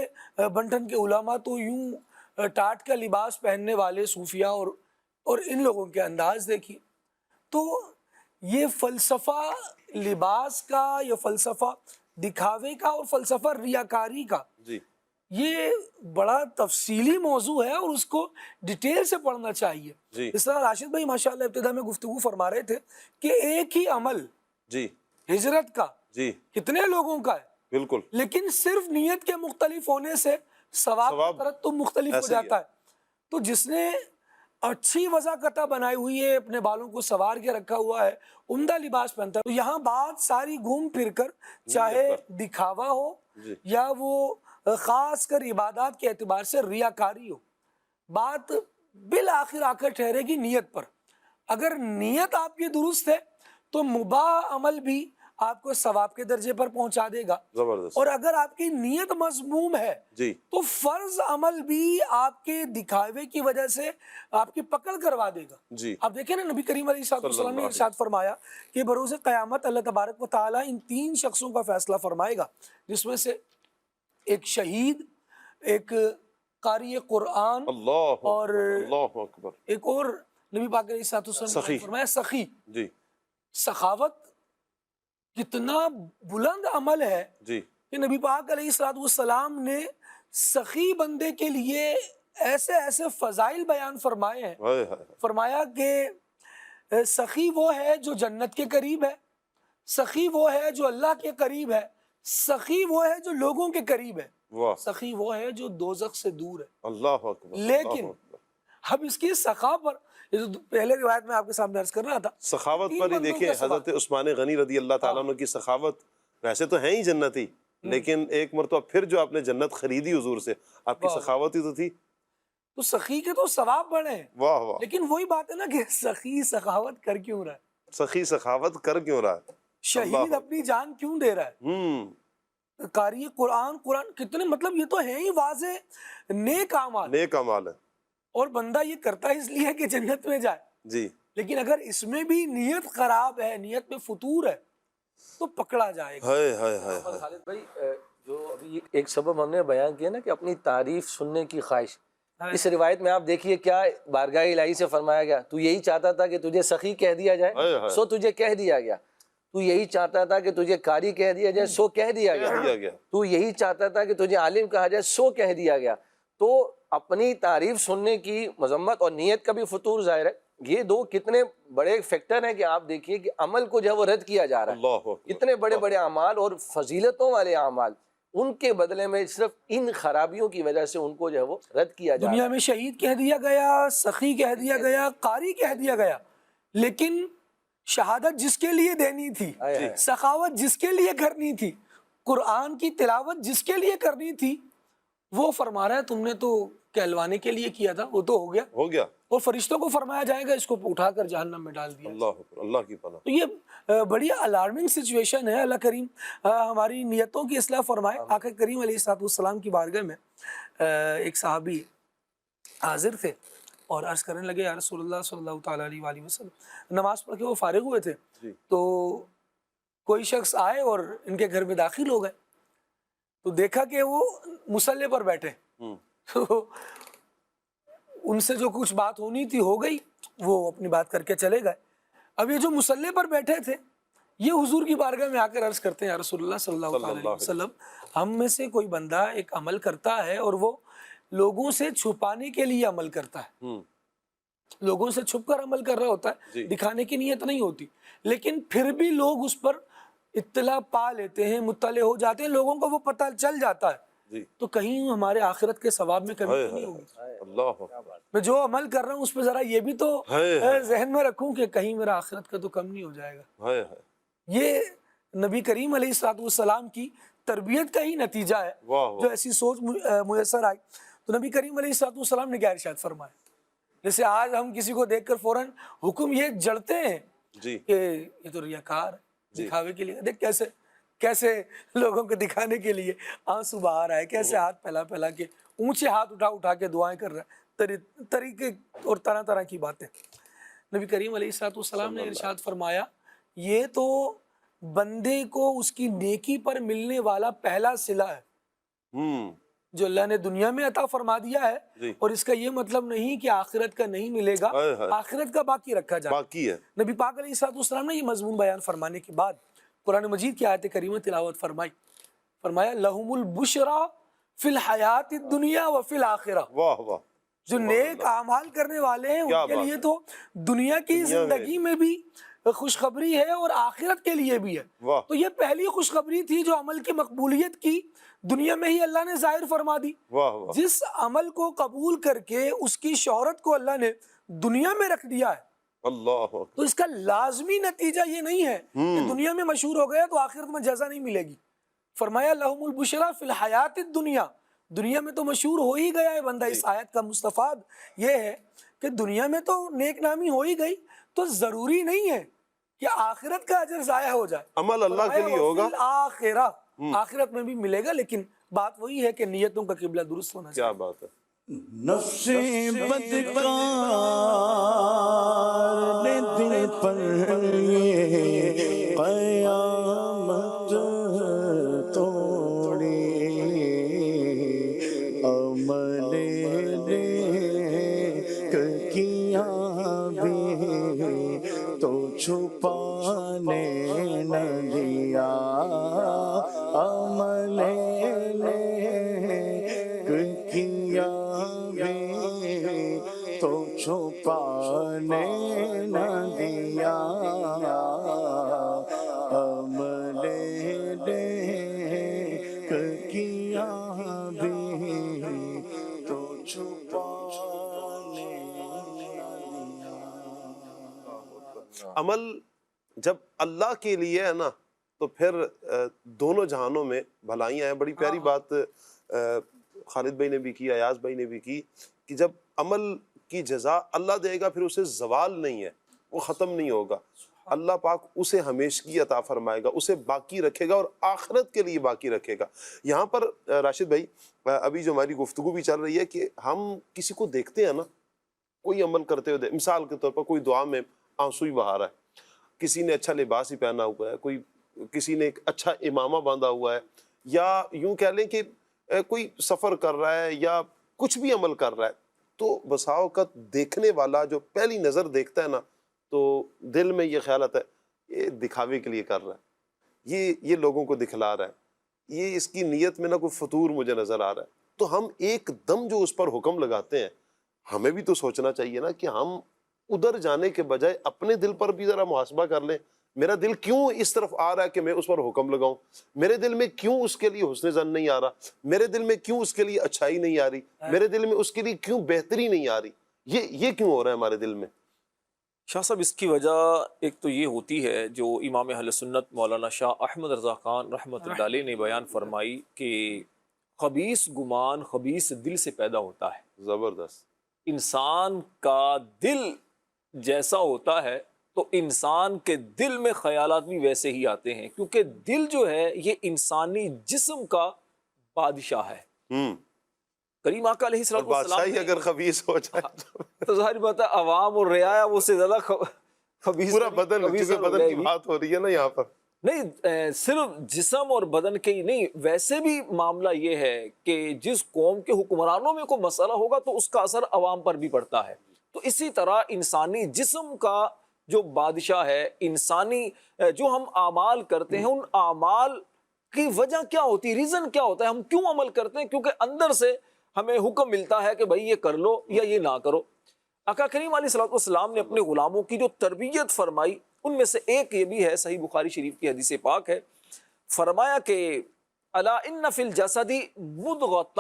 بنٹن کے علماء تو یوں ٹاٹ کا لباس پہننے والے صوفیاء اور ان لوگوں کے انداز دیکھیے. تو یہ فلسفہ لباس کا، یہ فلسفہ دکھاوے کا اور فلسفہ ریاکاری کا، یہ بڑا تفصیلی موضوع ہے اور اس کو ڈیٹیل سے پڑھنا چاہیے. جی. اس طرح راشد بھائی ماشاءاللہ ابتدا میں گفتگو فرما رہے تھے کہ ایک ہی عمل جی ہجرت کا جی کتنے لوگوں کا ہے، بالکل لیکن صرف نیت کے مختلف ہونے سے ثواب کا ترتب مختلف ہو ایسے ہی جاتا ہے. تو جس نے اچھی وضاقتہ بنائی ہوئی ہے، اپنے بالوں کو سوار کے رکھا ہوا ہے، عمدہ لباس پہنتا ہے، تو یہاں بات ساری گھوم پھر کر چاہے دکھاوا ہو جی یا وہ خاص کر عبادات کے اعتبار سے ریاکاری ہو، بات بالآخر آ کر ٹھہرے گی نیت پر. اگر نیت آپ کی درست ہے تو مباح عمل بھی آپ کو ثواب کے درجے پر پہنچا دے گا، زبردست. اور اگر آپ کی نیت مذموم ہے جی تو فرض عمل بھی آپ کے دکھاوے کی وجہ سے آپ کی پکڑ کروا دے گا. جی آپ دیکھیں نا، نبی کریم علیہ السلام نے ارشاد فرمایا کہ بروز قیامت اللہ تبارک و تعالیٰ ان 3 شخصوں کا فیصلہ فرمائے گا، جس میں سے ایک شہید، ایک قاری قرآن، اللہ اور اللہ اکبر، ایک اور نبی پاک علیہ السلام نے فرمایا سخی. جی سخاوت کتنا بلند عمل ہے جی کہ نبی پاک علیہ السلام نے سخی بندے کے لیے ایسے ایسے فضائل بیان فرمائے ہیں. ہائے ہائے. فرمایا کہ سخی وہ ہے جو جنت کے قریب ہے، سخی وہ ہے جو اللہ کے قریب ہے، سخی وہ ہے جو لوگوں کے قریب ہے، واہ سخی وہ ہے جو دوزخ سے دور ہے. اللہ اکبر. لیکن اللہ اکبر. اب اس کی سخا پر، یہ جو پہلے روایت میں آپ کے سامنے عرض کر رہا تھا، سخاوت 3 پر ہی بندوں دیکھیں کا سوال. حضرت عثمان غنی رضی اللہ تعالیٰ عنہ کی سخاوت. ویسے تو ہیں ہی جنتی، لیکن ایک مرتبہ پھر جو آپ نے جنت خریدی حضور سے، آپ کی سخاوت ہی تو تھی. تو سخی کے تو ثواب بڑے ہیں، واہ واہ. لیکن وہی بات ہے نا کہ سخی سخاوت کر کیوں رہا ہے، سخی سخاوت کر کیوں رہا ہے؟ شہید اپنی جان کیوں دے رہا ہے، قاری قرآن کتنے، مطلب یہ تو ہے ہی واضح نیک اعمال، نیک اعمال ہے. اور بندہ یہ کرتا اس لیے کہ جنت میں جائے. جی لیکن اگر اس میں بھی نیت خراب ہے، نیت میں فطور ہے، تو پکڑا جائے گا. ہائے ہائے ہائے ہائے. خالد بھائی، جو ابھی ایک سبب ہم نے بیان کیا نا کہ اپنی تعریف سننے کی خواہش، اس روایت میں آپ دیکھیے کیا بارگاہ الہی سے فرمایا گیا، تو یہی چاہتا تھا کہ تجھے سخی کہہ دیا جائے سو تجھے کہہ دیا گیا، تو یہی چاہتا تھا کہ تجھے قاری کہہ دیا جائے سو کہہ دیا گیا، تو یہی چاہتا تھا کہ تجھے عالم کہا جائے سو کہہ دیا گیا. تو اپنی تعریف سننے کی مذمت اور نیت کا بھی فطور ظاہر ہے. یہ 2 کتنے بڑے فیکٹر ہیں کہ آپ دیکھیے کہ عمل کو جو ہے وہ رد کیا جا رہا ہے. اتنے بڑے بڑے اعمال اور فضیلتوں والے اعمال، ان کے بدلے میں صرف ان خرابیوں کی وجہ سے ان کو جو ہے وہ رد کیا جا رہا ہے. دنیا میں شہید کہہ دیا گیا، سخی کہہ دیا گیا، قاری کہہ دیا گیا، لیکن شہادت جس کے لیے دینی تھی، سخاوت جس کے لیے کرنی تھی، قرآن کی تلاوت جس کے لیے کرنی تھی، وہ فرما رہا ہے تم نے تو کہلوانے کے لیے کیا تھا، وہ تو ہو گیا، اور فرشتوں کو فرمایا جائے گا اس کو اٹھا کر جہنم میں ڈال دیا. اللہ کی پناہ. تو یہ بڑی الارمنگ سچویشن ہے. اللہ کریم ہماری نیتوں کی اصلاح فرمائے. آقا کریم علیہ السلام کی بارگاہ میں ایک صحابی حاضر تھے اور عرض کرنے لگے، یا رسول اللہ صلی اللہ تعالیٰ علیہ وآلہ وسلم، نماز پڑھ کے وہ فارغ ہوئے تھے تو کوئی شخص آئے اور ان کے گھر میں داخل ہو گئے، تو دیکھا کہ وہ مصلی پر بیٹھے، تو ان سے جو کچھ بات ہونی تھی ہو گئی، وہ اپنی بات کر کے چلے گئے. اب یہ جو مصلی پر بیٹھے تھے یہ حضور کی بارگاہ میں آ کر عرض کرتے ہیں، یا رسول اللہ صلی اللہ علیہ وسلم، ہم میں سے کوئی بندہ ایک عمل کرتا ہے اور وہ لوگوں سے چھپانے کے لیے عمل کرتا ہے، لوگوں سے چھپ کر عمل کر رہا ہوتا ہے، دکھانے کی نیت نہیں ہوتی، لیکن پھر بھی لوگ اس پر اطلاع پا لیتے ہیں، مطلع ہو جاتے ہیں، لوگوں کو وہ پتہ چل جاتا ہے، تو کہیں ہمارے آخرت کے ثواب میں کمی نہیں ہوگی. میں جو عمل کر رہا ہوں اس پہ ذرا یہ بھی تو ذہن میں رکھوں کہ کہیں میرا آخرت کا تو کم نہیں ہو جائے گا. یہ نبی کریم علیہ السلام کی تربیت کا ہی نتیجہ ہے جو ایسی سوچ میسر آئی. تو نبی کریم علیہ السلام نے کیا ارشاد فرمایا؟ جیسے آج ہم کسی کو دیکھ کر فوراً حکم یہ جڑتے ہیں کہ یہ تو ریاکار ہے، دکھاوے کے لیے، دیکھ کیسے لوگوں کو دکھانے کے لیے آنسو بہا رہا ہے، کیسے ہاتھ پھیلا پھیلا کے، اونچے ہاتھ اٹھا کے دعائیں کر رہا ہے، طریقے اور طرح طرح کی باتیں. نبی کریم علیہ السلام نے ارشاد فرمایا، یہ تو بندے کو اس کی نیکی پر ملنے والا پہلا صلہ ہے جو اللہ نے دنیا میں عطا فرما دیا ہے، اور اس کا یہ مطلب نہیں کہ آخرت کا نہیں ملے گا، آخرت کا باقی رکھا جائے. باقی ہے. نبی پاک علیہ السلام نے یہ مضمون بیان فرمانے کے بعد قرآن مجید کی آیت کریمہ تلاوت فرمائی. فرمایا لہم البشرا فی الحیات الدنیا و فی الآخرہ. واہ واہ. جو نیک اعمال کرنے والے ہیں کیا ان کے بات لیے ہے. تو دنیا کی دنیا میں زندگی میں بھی خوشخبری ہے اور آخرت کے لیے بھی ہے. واہ. تو یہ پہلی خوشخبری تھی جو عمل کی مقبولیت کی دنیا میں ہی اللہ نے ظاہر فرما دی. واہ واہ. جس عمل کو قبول کر کے اس کی شہرت کو اللہ نے دنیا میں رکھ دیا ہے اللہ. تو اس کا لازمی نتیجہ یہ نہیں ہے کہ دنیا میں مشہور ہو گیا تو آخرت میں جزا نہیں ملے گی. فرمایا لہم البشرا فی الحیات الدنیا. دنیا میں تو مشہور ہو ہی گیا ہے بندہ. اس آیت کا مستفاد یہ ہے کہ دنیا میں تو نیک نامی ہو ہی گئی تو ضروری نہیں ہے کہ آخرت کا اجر ضائع ہو جائے. عمل اللہ کے لیے ہوگا. آخرہ آخرت میں بھی ملے گا لیکن بات وہی ہے کہ نیتوں کا قبلہ درست ہونا چاہیے. کیا بات ہے. نفس بدکار نے دل پر یہ قیامت توڑی. عمل نیک کیا بھی تو چھپانے نہ دیا. عمل نیک کیا تو چھپانے نہ دیا. عمل نیک کیا بھی تو چھپانے نہ دیا. عمل جب اللہ کے لیے ہے نا تو پھر دونوں جہانوں میں بھلائیاں ہیں. بڑی پیاری بات خالد بھائی نے بھی کی, ایاز بھائی نے بھی کی کہ جب عمل کی جزا اللہ دے گا پھر اسے زوال نہیں ہے, وہ ختم نہیں ہوگا. اللہ پاک اسے ہمیشگی عطا فرمائے گا, اسے باقی رکھے گا اور آخرت کے لیے باقی رکھے گا. یہاں پر راشد بھائی ابھی جو ہماری گفتگو بھی چل رہی ہے کہ ہم کسی کو دیکھتے ہیں نا کوئی عمل کرتے ہوئے, مثال کے طور پر کوئی دعا میں آنسو ہی بہا رہا ہے, کسی نے اچھا لباس ہی پہنا ہوا ہے, کسی نے ایک اچھا امامہ باندھا ہوا ہے, یا یوں کہہ لیں کہ کوئی سفر کر رہا ہے یا کچھ بھی عمل کر رہا ہے, تو بسا اوقات دیکھنے والا جو پہلی نظر دیکھتا ہے نا تو دل میں یہ خیال آتا ہے یہ دکھاوے کے لیے کر رہا ہے, یہ لوگوں کو دکھلا رہا ہے, یہ اس کی نیت میں نہ کوئی فطور مجھے نظر آ رہا ہے. تو ہم ایک دم جو اس پر حکم لگاتے ہیں, ہمیں بھی تو سوچنا چاہیے نا کہ ہم ادھر جانے کے بجائے اپنے دل پر بھی ذرا محاسبہ کر لیں. میرا دل کیوں اس طرف آ رہا ہے کہ میں اس پر حکم لگاؤں, میرے دل میں کیوں اس کے لیے حسن ظن نہیں آ رہا, میرے دل میں کیوں اس کے لیے اچھائی نہیں آ رہی, میرے دل میں اس کے لیے کیوں بہتری نہیں آ رہی, یہ کیوں ہو رہا ہے ہمارے دل میں. شاہ صاحب اس کی وجہ ایک تو یہ ہوتی ہے جو امام اہل سنت مولانا شاہ احمد رضا خان رحمۃ اللہ علیہ نے بیان فرمائی کہ خبیث گمان خبیث دل سے پیدا ہوتا ہے. زبردست. انسان کا دل جیسا ہوتا ہے تو انسان کے دل میں خیالات بھی ویسے ہی آتے ہیں, کیونکہ دل جو ہے یہ انسانی جسم کا بادشاہ ہے. کریم آقا علیہ السلام بادشاہی اگر خبیث ہو جائے تو ظاہر بات ہے عوام اور رعایا وہ سے زیادہ خبیث. پورا بدن, کیونکہ بدن کی بات ہو رہی ہے نا یہاں پر. نہیں صرف جسم اور بدن کے ہی نہیں, ویسے بھی معاملہ یہ ہے کہ جس قوم کے حکمرانوں میں کوئی مسئلہ ہوگا تو اس کا اثر عوام پر بھی پڑتا ہے. تو اسی طرح انسانی جسم کا جو بادشاہ ہے, انسانی جو ہم اعمال کرتے ہیں ان اعمال کی وجہ کیا ہوتی ہے, ریزن کیا ہوتا ہے, ہم کیوں عمل کرتے ہیں, کیونکہ اندر سے ہمیں حکم ملتا ہے کہ بھائی یہ کر لو یا یہ نہ کرو. آقا کریم علیہ الصلوۃ والسلام نے اپنے غلاموں کی جو تربیت فرمائی ان میں سے ایک یہ بھی ہے, صحیح بخاری شریف کی حدیث پاک ہے, فرمایا کہ الا ان فی الجسد مضغۃ,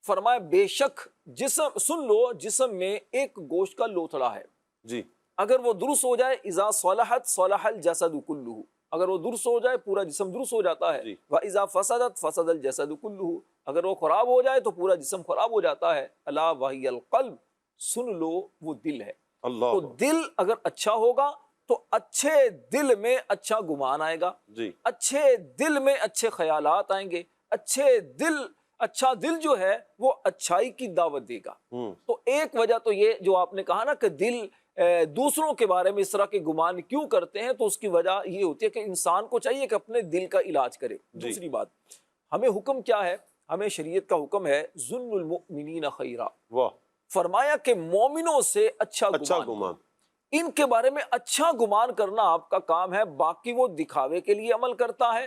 فرمایا بے شک جسم, سن لو جسم میں ایک گوشت کا لوتھڑا ہے, جی, اگر وہ درست ہو جائے اذا صلحت صلح الجسد کلہ, اگر وہ درست ہو جائے پورا جسم درست ہو جاتا ہے. واذا فسدت فسد الجسد کلہ, اگر وہ خراب ہو جائے تو پورا جسم خراب ہو جاتا ہے. الا وہی القلب, سن لو وہ دل ہے. تو دل اگر اچھا ہوگا تو اچھے دل میں اچھا گمان آئے گا, اچھے دل میں اچھے خیالات آئیں گے, اچھا دل جو ہے وہ اچھائی کی دعوت دے گا. تو ایک وجہ تو یہ جو آپ نے کہا نا کہ دل دوسروں کے بارے میں اس طرح کے گمان کیوں کرتے ہیں, تو اس کی وجہ یہ ہوتی ہے کہ انسان کو چاہیے کہ اپنے دل کا علاج کرے. دوسری بات, ہمیں حکم کیا ہے, ہمیں شریعت کا حکم ہے ظن المؤمنین خیرا, فرمایا کہ مومنوں سے اچھا گمان, ان کے بارے میں اچھا گمان کرنا آپ کا کام ہے. باقی وہ دکھاوے کے لیے عمل کرتا ہے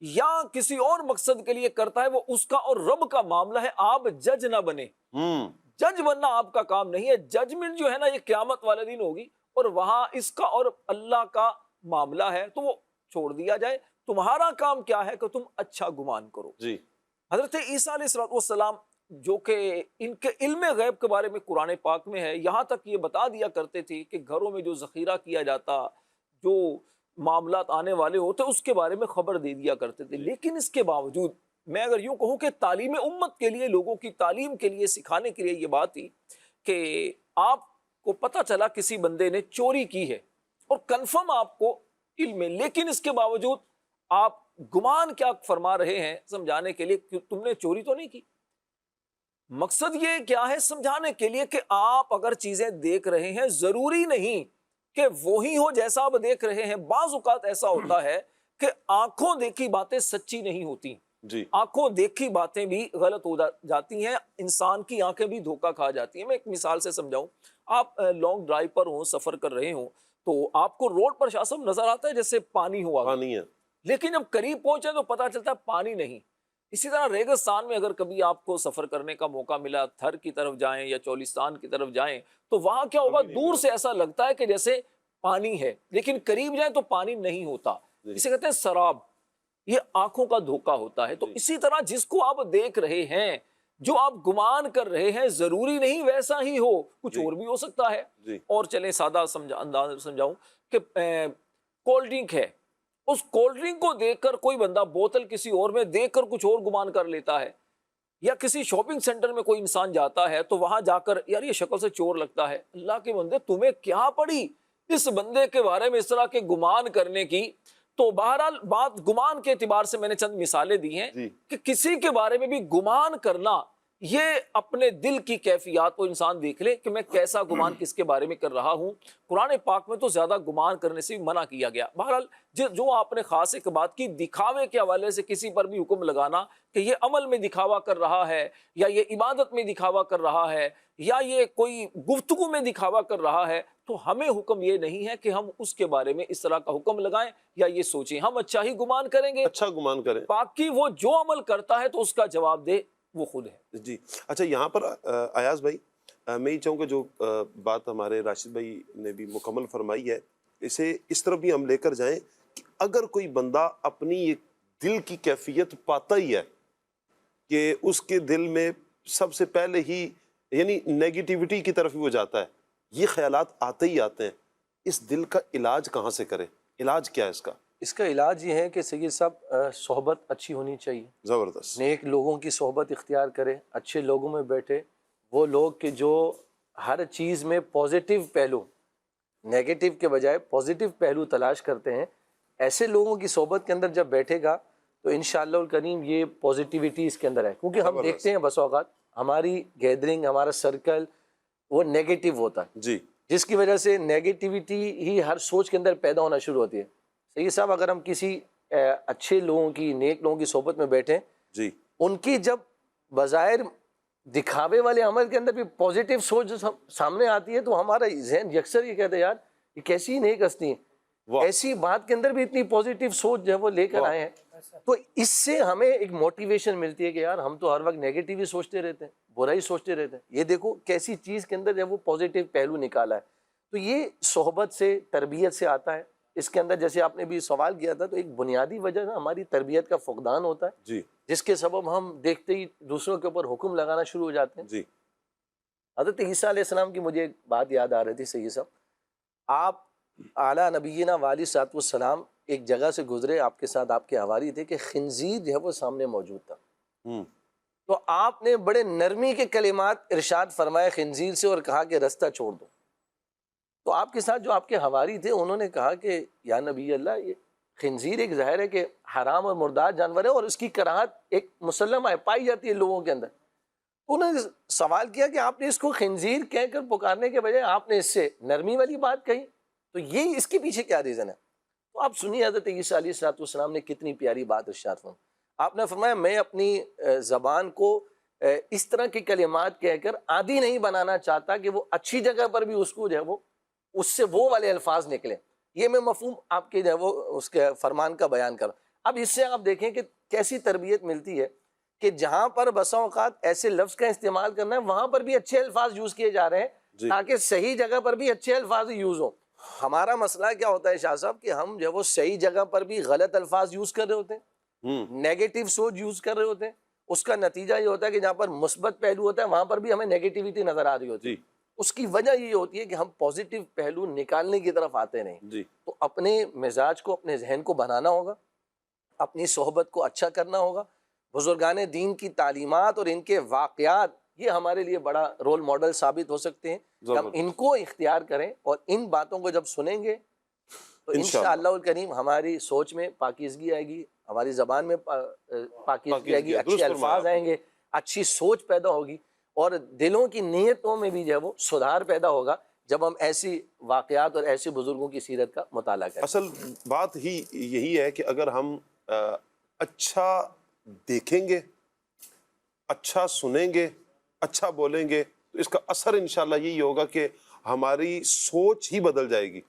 یا کسی اور مقصد کے لیے کرتا ہے وہ اس کا اور رب کا معاملہ ہے. آپ جج نہ بنے. جج بننا آپ کا کام نہیں ہے. ججمنٹ جو ہے نا یہ قیامت والے دن ہوگی اور وہاں اس کا اور اللہ کا معاملہ ہے تو وہ چھوڑ دیا جائے. تمہارا کام کیا ہے کہ تم اچھا گمان کرو. جی. حضرت عیسیٰ علیہ السلام جو کہ ان کے علم غیب کے بارے میں قرآن پاک میں ہے, یہاں تک یہ بتا دیا کرتے تھے کہ گھروں میں جو ذخیرہ کیا جاتا, جو معاملات آنے والے ہوتے, اس کے بارے میں خبر دے دیا کرتے تھے. لیکن اس کے باوجود میں اگر یوں کہوں کہ تعلیم امت کے لیے, لوگوں کی تعلیم کے لیے, سکھانے کے لیے یہ بات تھی کہ آپ کو پتہ چلا کسی بندے نے چوری کی ہے اور کنفرم آپ کو علم ہے, لیکن اس کے باوجود آپ گمان کیا فرما رہے ہیں سمجھانے کے لیے کہ تم نے چوری تو نہیں کی. مقصد یہ کیا ہے سمجھانے کے لیے کہ آپ اگر چیزیں دیکھ رہے ہیں ضروری نہیں کہ وہی ہو جیسا آپ دیکھ رہے ہیں. بعض اوقات ایسا ہوتا ہے کہ آنکھوں دیکھی باتیں سچی نہیں ہوتی. جی. آنکھوں دیکھی باتیں بھی غلط ہو جاتی ہیں, انسان کی آنکھیں بھی دھوکہ کھا جاتی ہیں. میں ایک مثال سے سمجھاؤں. آپ لانگ ڈرائیو پر ہوں, سفر کر رہے ہوں, تو آپ کو روڈ پر شاہ صاحب نظر آتا ہے جیسے پانی ہوا, پانی ہے, لیکن جب قریب پہنچے تو پتہ چلتا ہے پانی نہیں. اسی طرح ریگستان میں اگر کبھی آپ کو سفر کرنے کا موقع ملا, تھر کی طرف جائیں یا چولستان کی طرف جائیں, تو وہاں کیا ہوگا, دور سے ایسا لگتا ہے کہ جیسے پانی ہے, لیکن قریب جائیں تو پانی نہیں ہوتا. اسے کہتے ہیں سراب. یہ آنکھوں کا دھوکہ ہوتا ہے. تو اسی طرح جس کو آپ دیکھ رہے ہیں, جو آپ گمان کر رہے ہیں, ضروری نہیں ویسا ہی ہو, کچھ اور بھی ہو سکتا ہے. اور چلیں سادہ انداز سمجھاؤں کہ کولڈ ڈرنک ہے, اس کولڈ ڈرنک کو دیکھ کر کوئی بندہ بوتل کسی اور میں دیکھ کر کچھ اور گمان کر لیتا ہے. یا کسی شاپنگ سینٹر میں کوئی انسان جاتا ہے تو وہاں جا کر یار یہ شکل سے چور لگتا ہے. اللہ کے بندے تمہیں کیا پڑی اس بندے کے بارے میں اس طرح کے گمان کرنے کی. تو بہرحال بات گمان کے اعتبار سے میں نے چند مثالیں دی ہیں کہ کسی کے بارے میں بھی گمان کرنا, یہ اپنے دل کی کیفیات کو انسان دیکھ لے کہ میں کیسا گمان کس کے بارے میں کر رہا ہوں. قرآن پاک میں تو زیادہ گمان کرنے سے منع کیا گیا. بہرحال جو آپ نے خاص ایک بات کی, دکھاوے کے حوالے سے کسی پر بھی حکم لگانا کہ یہ عمل میں دکھاوا کر رہا ہے, یا یہ عبادت میں دکھاوا کر رہا ہے, یا یہ کوئی گفتگو میں دکھاوا کر رہا ہے, تو ہمیں حکم یہ نہیں ہے کہ ہم اس کے بارے میں اس طرح کا حکم لگائیں یا یہ سوچیں. ہم اچھا ہی گمان کریں گے, اچھا گمان کریں. باقی وہ جو عمل کرتا ہے تو اس کا جواب دے وہ خود ہے. جی. اچھا, یہاں پر ایاز بھائی میں یہ چاہوں کہ جو بات ہمارے راشد بھائی نے بھی مکمل فرمائی ہے, اسے اس طرف بھی ہم لے کر جائیں کہ اگر کوئی بندہ اپنی ایک دل کی کیفیت پاتا ہی ہے کہ اس کے دل میں سب سے پہلے ہی یعنی نیگیٹیوٹی کی طرف ہی وہ جاتا ہے, یہ خیالات آتے ہی آتے ہیں, اس دل کا علاج کہاں سے کرے؟ علاج کیا ہے اس کا؟ اس کا علاج یہ ہے کہ سید صاحب صحبت اچھی ہونی چاہیے. زبردست. نیک لوگوں کی صحبت اختیار کرے, اچھے لوگوں میں بیٹھے, وہ لوگ کہ جو ہر چیز میں پازیٹیو پہلو, نیگیٹیو کے بجائے پازیٹیو پہلو تلاش کرتے ہیں. ایسے لوگوں کی صحبت کے اندر جب بیٹھے گا تو انشاءاللہ الکریم یہ پازیٹیوٹی اس کے اندر ہے. کیونکہ ہم دیکھتے ہیں بس اوقات ہماری گیدرنگ, ہمارا سرکل وہ نیگیٹیو ہوتا ہے, جی, جس کی وجہ سے نیگیٹیوٹی ہی ہر سوچ کے اندر پیدا ہونا شروع ہوتی ہے. سید صاحب اگر ہم کسی اچھے لوگوں کی, نیک لوگوں کی صحبت میں بیٹھیں, جی, ان کی جب بظاہر دکھاوے والے عمل کے اندر بھی پازیٹیو سوچ سامنے آتی ہے تو ہمارا ذہن یکسر یہ کہتا ہے یار یہ کیسی نیک ہستی ہیں, ایسی بات کے اندر بھی اتنی پازیٹیو سوچ جو ہے وہ لے کر آئے ہیں. تو اس سے ہمیں ایک موٹیویشن ملتی ہے کہ یار ہم تو ہر وقت نیگیٹیو ہی سوچتے رہتے ہیں, برا ہی سوچتے رہتے ہیں, یہ دیکھو کیسی چیز کے اندر جو ہے وہ پازیٹیو پہلو نکالا ہے. تو یہ صحبت سے, تربیت سے آتا ہے. اس کے اندر جیسے آپ نے بھی سوال کیا تھا تو ایک بنیادی وجہ نا ہماری تربیت کا فقدان ہوتا ہے, جی, جس کے سبب ہم دیکھتے ہی دوسروں کے اوپر حکم لگانا شروع ہو جاتے ہیں. جی. حضرت عیسیٰ علیہ السلام کی مجھے ایک بات یاد آ رہی تھی سید صاحب, آپ اعلیٰ نبینا والی صاحب والسلام ایک جگہ سے گزرے, آپ کے ساتھ آپ کے حواری تھے کہ خنزیر جو ہے وہ سامنے موجود تھا. تو آپ نے بڑے نرمی کے کلمات ارشاد فرمائے خنزیر سے اور کہا کہ رستہ چھوڑ دو. تو آپ کے ساتھ جو آپ کے حواری تھے انہوں نے کہا کہ یا نبی اللہ, یہ خنزیر ایک ظاہر ہے کہ حرام اور مردار جانور ہے اور اس کی کراہت ایک مسلم ہے, پائی جاتی ہے لوگوں کے اندر. انہوں نے سوال کیا کہ آپ نے اس کو خنزیر کہہ کر پکارنے کے بجائے آپ نے اس سے نرمی والی بات کہی, تو یہ اس کے پیچھے کیا ریزن ہے؟ تو آپ سنیے حضرت عیسیٰ علیہ السلام نے کتنی پیاری بات ارشاد فرمائی. آپ نے فرمایا میں اپنی زبان کو اس طرح کے کلمات کہہ کر عادی نہیں بنانا چاہتا کہ وہ اچھی جگہ پر بھی اس کو جو ہے وہ اس سے وہ والے الفاظ نکلیں. یہ میں مفہوم آپ کے جو ہے وہ اس کے فرمان کا بیان کر رہا ہوں. اب اس سے آپ دیکھیں کہ کیسی تربیت ملتی ہے کہ جہاں پر بسا اوقات ایسے لفظ کا استعمال کرنا ہے وہاں پر بھی اچھے الفاظ یوز کیے جا رہے ہیں تاکہ صحیح جگہ پر بھی اچھے الفاظ یوز ہوں. ہمارا مسئلہ کیا ہوتا ہے شاہ صاحب کہ ہم جب وہ صحیح جگہ پر بھی غلط الفاظ یوز کر رہے ہوتے ہیں, نیگیٹو سوچ یوز کر رہے ہوتے ہیں, اس کا نتیجہ یہ ہوتا ہے کہ جہاں پر مثبت پہلو ہوتا ہے وہاں پر بھی ہمیں نیگیٹیوٹی نظر آ رہی ہوتی ہے. اس کی وجہ یہ ہوتی ہے کہ ہم پازیٹیو پہلو نکالنے کی طرف آتے نہیں. تو اپنے مزاج کو, اپنے ذہن کو بنانا ہوگا, اپنی صحبت کو اچھا کرنا ہوگا. بزرگان دین کی تعلیمات اور ان کے واقعات یہ ہمارے لیے بڑا رول ماڈل ثابت ہو سکتے ہیں کہ ہم ان کو اختیار کریں, اور ان باتوں کو جب سنیں گے تو انشاءاللہ الکریم ہماری سوچ میں پاکیزگی آئے گی, ہماری زبان میں پاکیزگی آئے گی, اچھے الفاظ آئیں گے, اچھی سوچ پیدا ہوگی, اور دلوں کی نیتوں میں بھی جو ہے وہ سدھار پیدا ہوگا جب ہم ایسی واقعات اور ایسے بزرگوں کی سیرت کا مطالعہ کریں. اصل بات ہی یہی ہے کہ اگر ہم اچھا دیکھیں گے, اچھا سنیں گے, اچھا بولیں گے تو اس کا اثر انشاءاللہ یہی ہوگا کہ ہماری سوچ ہی بدل جائے گی.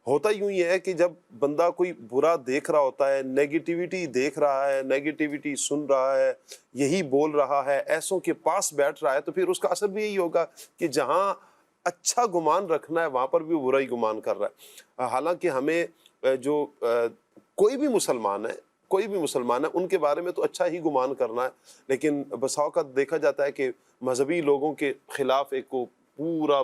ہوتا یوں ہی ہے کہ جب بندہ کوئی برا دیکھ رہا ہوتا ہے, نیگیٹیوٹی دیکھ رہا ہے, نیگیٹیوٹی سن رہا ہے, یہی بول رہا ہے, ایسوں کے پاس بیٹھ رہا ہے, تو پھر اس کا اثر بھی یہی ہوگا کہ جہاں اچھا گمان رکھنا ہے وہاں پر بھی وہ برا ہی گمان کر رہا ہے. حالانکہ ہمیں جو کوئی بھی مسلمان ہے ان کے بارے میں تو اچھا ہی گمان کرنا ہے, لیکن بسا اوقات دیکھا جاتا ہے کہ مذہبی لوگوں کے خلاف ایک کو پورا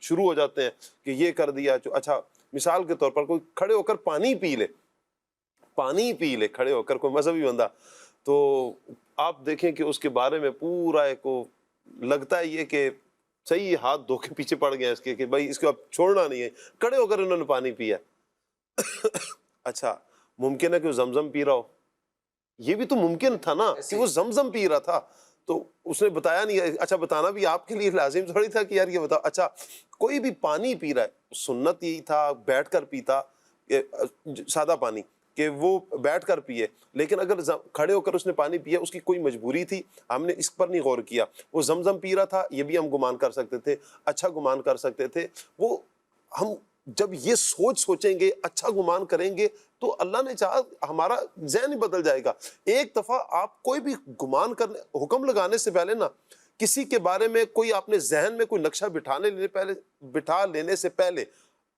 شروع ہو جاتے ہیں کہ یہ کر دیا. اچھا مثال کے طور پر کوئی کھڑے ہو کر پانی پی لے کھڑے ہو کر کوئی مذہبی بندہ, تو آپ دیکھیں کہ اس کے بارے میں پورا ایک کو لگتا ہے یہ کہ صحیح ہاتھ دھو کے پیچھے پڑ گیا اس کے کہ بھائی اس کو اب چھوڑنا نہیں ہے, کھڑے ہو کر انہوں نے پانی پیا. اچھا ممکن ہے کہ وہ زمزم پی رہا ہو, یہ بھی تو ممکن تھا نا کہ وہ زمزم پی رہا تھا, تو اس نے بتایا نہیں. اچھا بتانا بھی آپ کے لیے لازم تھوڑی تھا کہ یار یہ بتاؤ. اچھا کوئی بھی پانی پی رہا ہے, سنت یہی تھا بیٹھ کر پیتا, سادہ پانی کہ وہ بیٹھ کر پیے, لیکن اگر کھڑے ہو کر اس نے پانی پیا اس کی کوئی مجبوری تھی, ہم نے اس پر نہیں غور کیا. وہ زمزم پی رہا تھا یہ بھی ہم گمان کر سکتے تھے, اچھا گمان کر سکتے تھے. وہ ہم جب یہ سوچیں گے, اچھا گمان کریں گے, تو اللہ نے چاہا ہمارا ذہن ہی بدل جائے گا. ایک دفعہ آپ کوئی بھی گمان کرنے, حکم لگانے سے پہلے نا, کسی کے بارے میں کوئی آپ نے ذہن میں کوئی نقشہ بٹھا لینے سے پہلے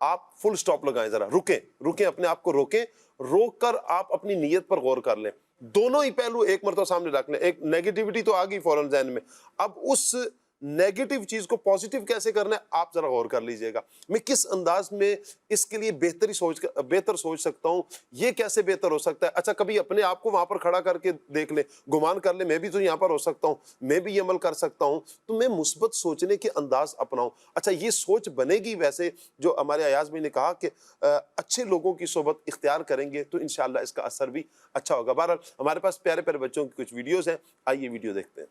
آپ فل سٹاپ لگائیں, ذرا رکیں, اپنے آپ کو روک کر آپ اپنی نیت پر غور کر لیں. دونوں ہی پہلو ایک مرتبہ سامنے رکھ لیں. ایک نیگیٹیوٹی تو آ گئی فوراً ذہن میں, اب اس نیگیٹو چیز کو پازیٹیو کیسے کرنا ہے آپ ذرا غور کر لیجئے گا. میں کس انداز میں اس کے لیے بہتر سوچ سکتا ہوں, یہ کیسے بہتر ہو سکتا ہے. اچھا کبھی اپنے آپ کو وہاں پر کھڑا کر کے دیکھ لیں, گمان کر لیں میں بھی تو یہاں پر ہو سکتا ہوں, میں بھی یہ عمل کر سکتا ہوں, تو میں مثبت سوچنے کے انداز اپناؤں. اچھا یہ سوچ بنے گی ویسے جو ہمارے ایاز میں نے کہا کہ اچھے لوگوں کی صحبت اختیار کریں گے تو انشاءاللہ اس کا اثر بھی اچھا ہوگا. بہرحال ہمارے پاس پیارے پیارے بچوں کی کچھ ویڈیوز ہیں, آئیے ویڈیو دیکھتے ہیں.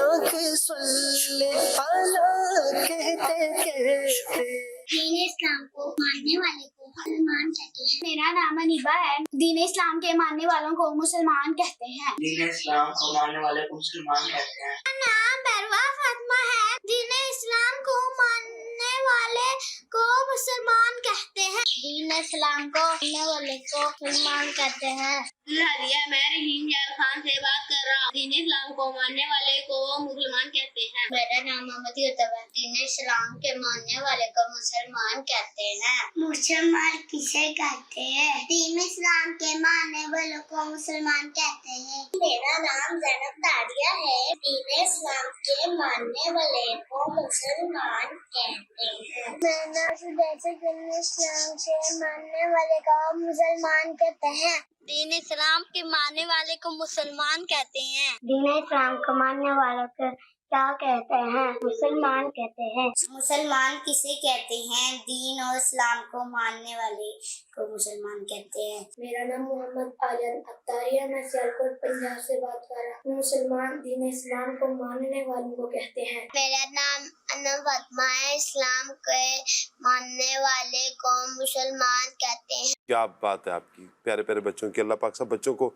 آنکھ سن لے پالا کہتے کہتے دین اسلام کو ماننے والے کو مسلمان کہتے ہیں. میرا نام انیبا ہے. دین اسلام کے ماننے والوں کو مسلمان کہتے ہیں. دین اسلام کو ماننے والے کو مسلمان کہتے ہیں. میرا نام بیروا فاطمہ ہے. دین اسلام کو ماننے والے کو مسلمان کہتے ہیں. دین اسلام کو ماننے والے کو مسلمان کہتے ہیں. میں رحیم یار خان سے بات کر رہا ہوں. دین اسلام کو ماننے والے کو مسلمان کہتے ہیں. میرا نام محمد یوسف ہے. دین اسلام کے ماننے والے کو مسلمان کہتے ہیں. مسلمان کسے کہتے ہیں؟ دین اسلام کے ماننے والوں کو مسلمان کہتے ہیں. میرا نام زینب داریہ ہے. دین اسلام کے ماننے والے کو مسلمان کہتے ہیں. میرا نام سدیسہ. دین اسلام کے ماننے والے کو مسلمان کہتے ہیں. دین اسلام کے ماننے والے کو مسلمان کہتے ہیں. دین اسلام کو ماننے والوں کو کیا کہتے ہیں؟ مسلمان کہتے ہیں. مسلمان کسے کہتے ہیں؟ دین اور اسلام کو ماننے والے کو مسلمان کہتے ہیں. میرا نام محمد عالم اختاری ہے. میں سیالکوٹ پنجاب سے بات کر رہا ہوں. مسلمان دین اسلام کو ماننے والوں کو کہتے ہیں. میرا نام انم فاطمہ ہے. اسلام کے ماننے والے کو مسلمان کہتے ہیں. کیا بات ہے آپ کی, پیارے پیارے بچوں کی. اللہ پاک سب بچوں کو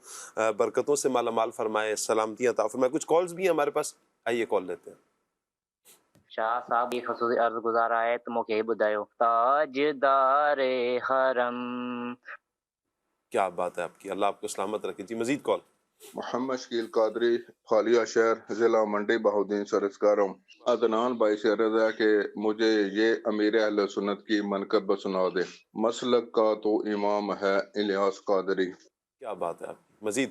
برکتوں سے مالا مال فرمائے, سلامتیاں عطا فرمائے. کچھ کالز بھی ہیں ہمارے پاس, آئیے کال لیتے ہیں. شاہ صاحب یہ خصوصی عرض گزارا ہے تو موقع بدایو تاجدار حرم. کیا بات ہے آپ کی، اللہ آپ کو سلامت رکھے جی. مزید کال. محمد شکیل قادری خالیہ شہر ضلع منڈی بہاؤدین سے عرض کر رہا ہوں. عدنان بھائی سے عرض ہے کہ مجھے یہ امیر اہل سنت کی منقب سنا دے. مسلک کا تو امام ہے الیاس قادری. کیا بات ہے آپ کی. مزید.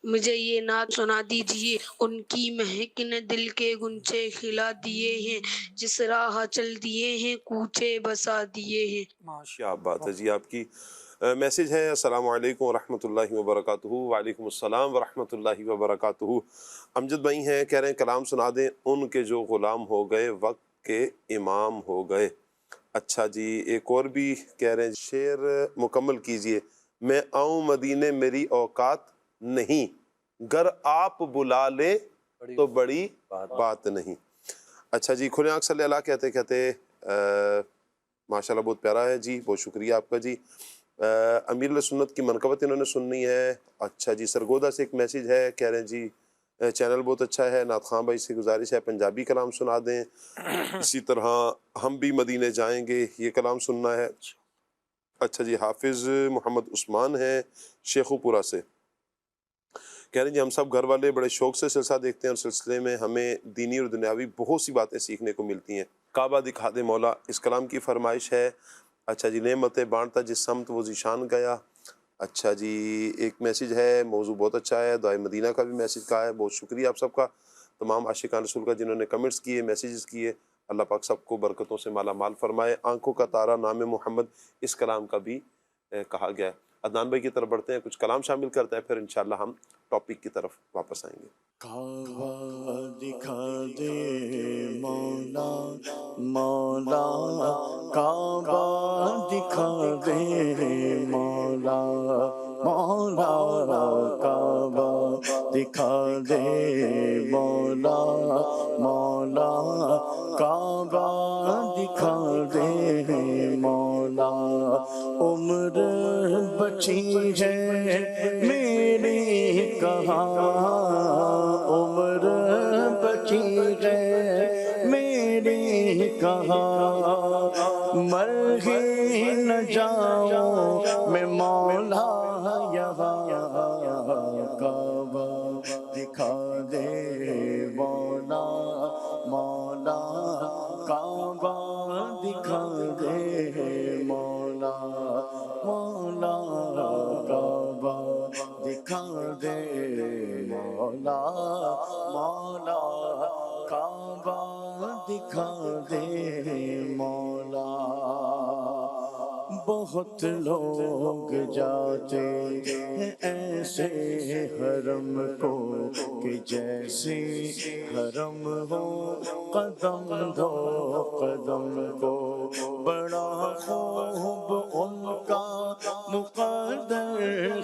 مجھے یہ نعت سنا دیجیے. ان کی مہک نے دل کے گنچے کھلا دیے ہیں، جس راہ چل دیے ہیں کوچے بسا دیے ہیں. کیا بات ہے جی. آپ کی میسج ہے السلام علیکم ورحمۃ اللہ وبرکاتہ. وعلیکم السلام ورحمۃ اللہ وبرکاتہ. امجد بھائی ہیں، کہہ رہے ہیں کلام سنا دیں. ان کے جو غلام ہو گئے وقت کے امام ہو گئے. اچھا جی. ایک اور بھی کہہ رہے ہیں شعر مکمل کیجئے. میں آؤں مدینے میری اوقات نہیں، گر آپ بلا لیں تو بڑی بات نہیں. اچھا جی. کھلے آنکھ صلی اللہ کہتے کہتے ماشاءاللہ بہت پیارا ہے جی. بہت شکریہ آپ کا جی. امیر سنت کی منقبت انہوں نے سننی ہے. اچھا جی. سرگودا سے ایک میسیج ہے، کہہ رہے ہیں جی چینل بہت اچھا ہے، نعت خان بھائی سے گزارش ہے پنجابی کلام سنا دیں. اسی طرح ہم بھی مدینے جائیں گے، یہ کلام سننا ہے. اچھا جی. حافظ محمد عثمان ہیں شیخو پورہ سے، کہہ رہے ہیں جی ہم سب گھر والے بڑے شوق سے سلسلہ دیکھتے ہیں، اور سلسلے میں ہمیں دینی اور دنیاوی بہت سی باتیں سیکھنے کو ملتی ہیں. کعبہ دکھا دے مولا، اس کلام کی فرمائش ہے. اچھا جی. نعمتیں بانٹتا جس سمت وہ ذیشان گیا. اچھا جی. ایک میسیج ہے، موضوع بہت اچھا ہے، دعائے مدینہ کا بھی میسیج کہا ہے. بہت شکریہ آپ سب کا، تمام عاشقان رسول کا جنہوں نے کمنٹس کیے، میسیجز کیے. اللہ پاک سب کو برکتوں سے مالا مال فرمائے. آنکھوں کا تارا نام محمد اس کلام کا بھی کہا گیا ہے. عدنان بھائی کی طرف بڑھتے ہیں، کچھ کلام شامل کرتے ہیں، پھر انشاءاللہ ہم ٹاپک کی طرف واپس آئیں گے. کعبہ دکھا دے مولا مولا، کعبہ دکھا دے مولا مولا، کعبہ دکھا دے مولا مولا، کعبہ دکھا دے مولا. عمر بچی ہے میری کہاں، عمر بچی ہے میری کہاں، مر ہی نہ جاؤں میں مولا یہاں. کعبہ دکھا دے مولا مولا، کعبہ دکھا دے مولا مولا، کعبہ دکھا دے مولا مولا، کعبہ دکھا دے مولا. بہت لوگ جاتے ہیں ایسے حرم کو کہ جیسے حرم ہو، قدم دو قدم کو. بڑا خوب ان کا مقدر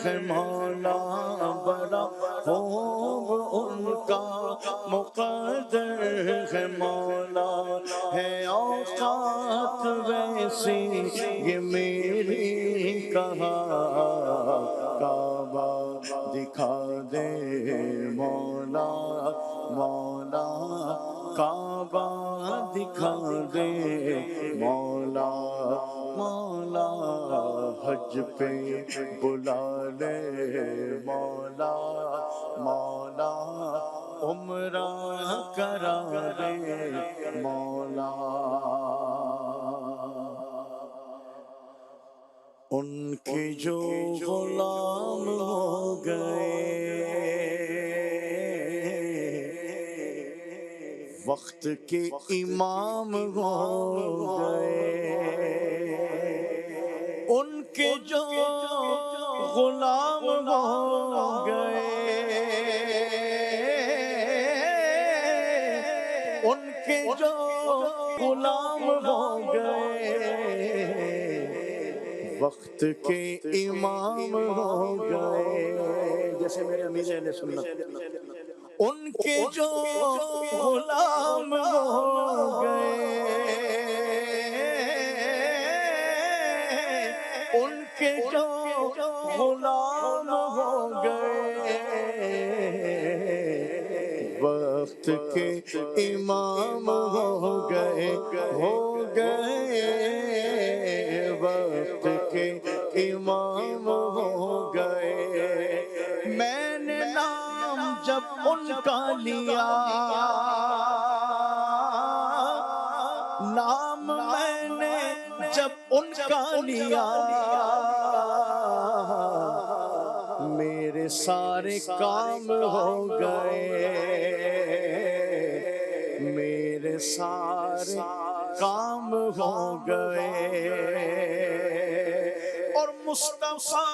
ہے مولا، بڑا خوب ان کا مقدر ہے مولا. ہے اوقات ویسی یہ میری کہاں، کعبہ دکھا دے مولا مولا، کعبہ دکھا دے مولا مولا. حج پہ بلا لے مولا مولا، عمرہ کرا دے مولا. ان کے جو غلام ہو گئے وقت کے امام ہو گئے، ان کے جو غلام ہو گئے، ان کے جو غلام ہو گئے، وقت کے امام ہو گئے. جیسے میرے امیر اہل سنت، ان کے جو غلام ہو گئے، ان کے جو غلام ہو گئے، وقت کے امام ہو گئے ہو گئے، وقت کے امام کا لیا نام میں نے جب ان کا لیا میرے سارے کام ہو گئے میرے سارے کام ہو گئے اور مصطفیٰ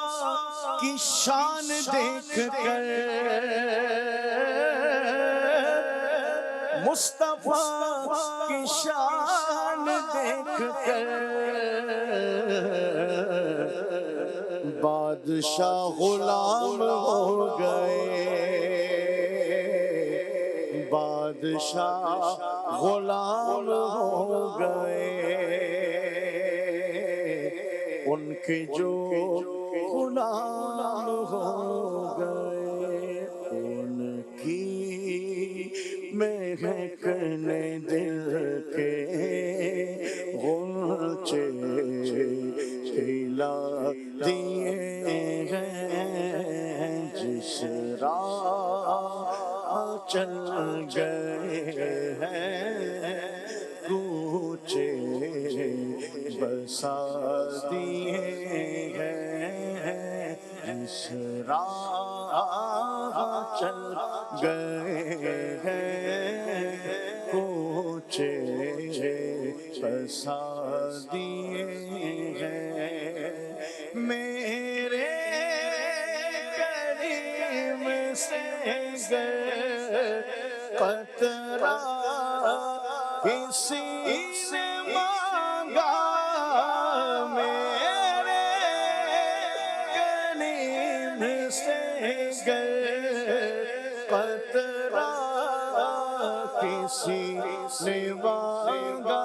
کی شان دیکھ کر مصطفیٰ کی شان دیکھ کر بادشاہ غلام ہو گئے بادشاہ غلام ہو گئے ان کے جو غلام ہو گئے ان کی مہکنے دل کے غنچے کھلا دیے ہیں جس راہ چل گئے ہیں کوچے بسا دیے ہیں جس راہ چل گئے ہیں کوچے بسا دیے ہیں میرے کریم سے گئے قطرہ کسی نے مانگا میرے کریم سے گئے قطرہ کسی نے مانگا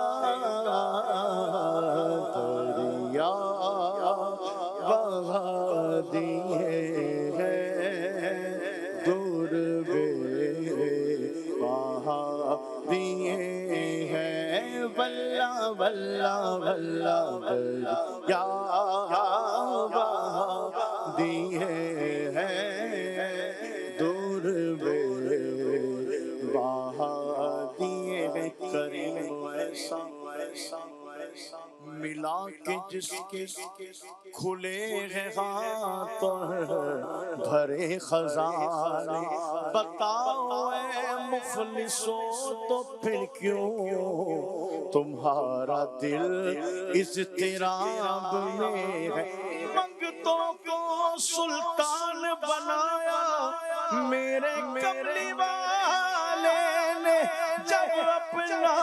دریا بہا دیے ہیں دور بے بہا دیے ہیں واللہ واللہ واللہ دریا بہا دیے ہیں دور بے بہا دیے ہیں کریم ایسا ملا کے جس کے کھلے ہیں ہاتھ بھرے خزانے بتاؤ اے مفلسو تو پھر کیوں تمہارا دل اضطراب میں ہے منگتوں کو سلطان بنایا میرے کملی والے نے جب اپنا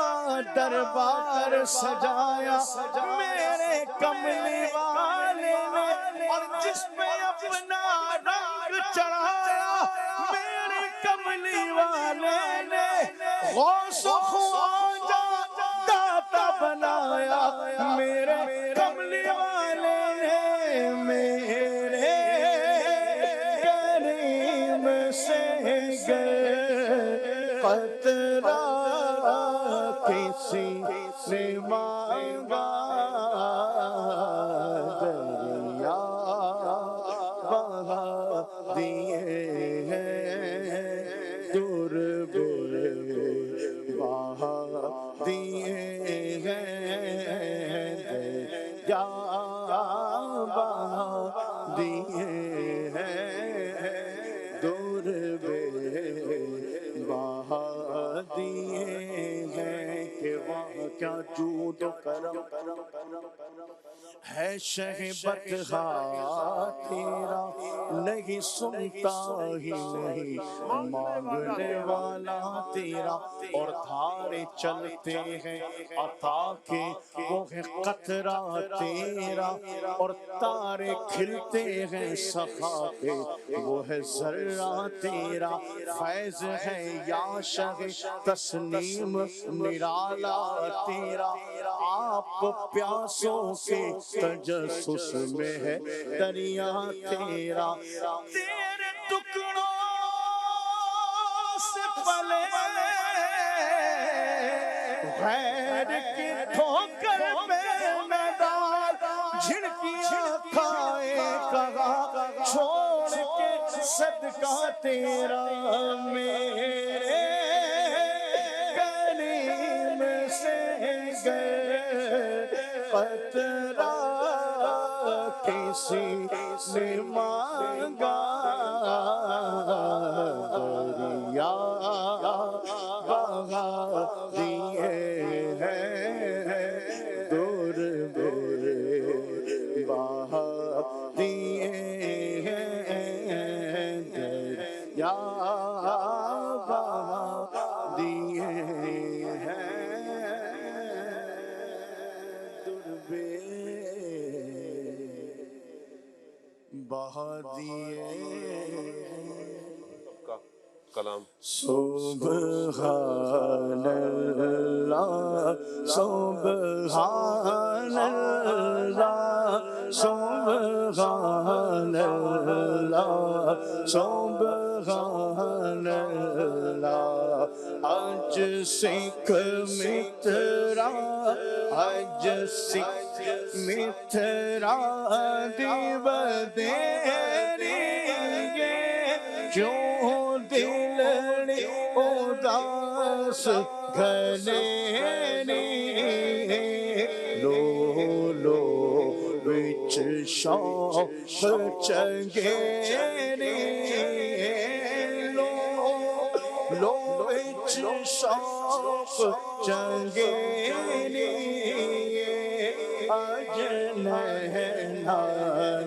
دربار سجایا میرے کملی والے نے اور جس پہ اپنا رنگ چڑھایا میرے کملی والے نے غوث و خواجہ داتا بنایا میرے کملی والے نے میرے کریم سے گئے قطرہ کسی نے مانگا دریا بہا دیے ہیں دور بے بہا دیے ہیں دریا بہا دیے ہیں دور بے بہا دیے ہیں کہ وہاں کیا جود و کرم ہے شہبت تیرا نہیں سنتا ہی نہیں مانگنے والا تیرا اور دھارے چلتے ہیں عطا کے وہ ہے قطرہ تیرا اور تارے کھلتے ہیں سخا کے وہ ہے ذرہ تیرا فیض ہے یا شہ تسلیم نرالا تیرا آپ پیاسوں کے تجسس میں ہے دریا تیرا تیرے ٹکڑوں سے پلے غیر کی ٹھوکر میں میدان جھڑکیاں کھائے کہا چھوڑ کے صدقہ تیرا میرے کریم سے گر قطرہ کسی نے مانگا دریا بہا دیے ہیں دور بے بہا دیے ہیں دریا بہا دیے ہیں دور بے بہا دیے کلام سبحان اللہ سبحان اللہ سبحان اللہ سبحان اللہ آج سکھ مترا آج سکھ مترا دیو دیری کیوں دلڑی اداس گھنے لو لو وچ شوق چنگیری لو لو وچ شوق چنگیری اج نہنا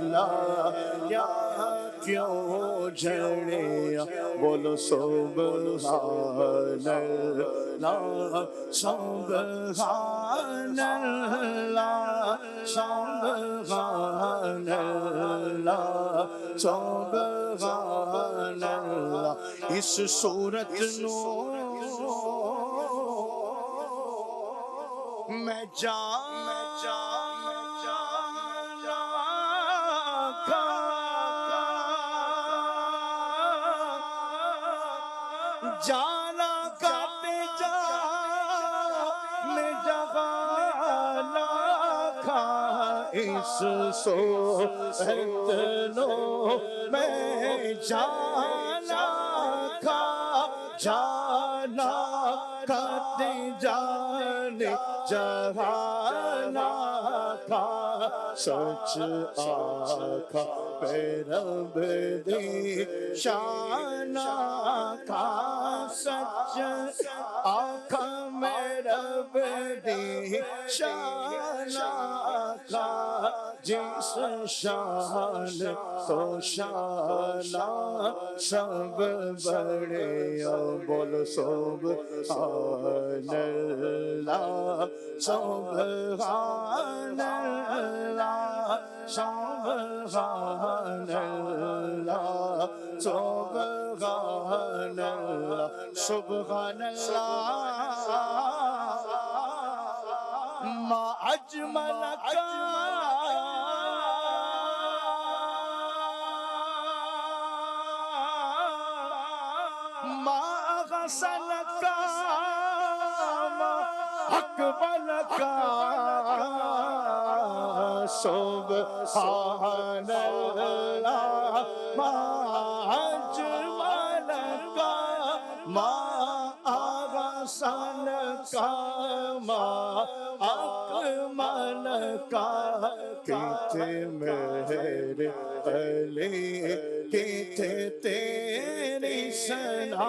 لایا کیوں جھڑیا بولو سبحان اللہ سبحان اللہ سبحان اللہ سبحان اللہ اس صورت نو میں جانا کرتے جان جہانا کھا اس صورت نو میں جانا کھا جانا کرتے جان جہانا کھا سچ آکھا پہ رب دی شان آکھا سچ آکھا میں رب دی شان آکھا جس شان تو شانہ سب بڑے بول سبحان اللہ سبحان اللہ سبحان اللہ سبحان اللہ سبحان اللہ ما اجملک ما احسنک ما اکملک سبحان اللہ ما اجملک ما احسنک ما اکملک کتنے میرے علی کتنے تیری ثنا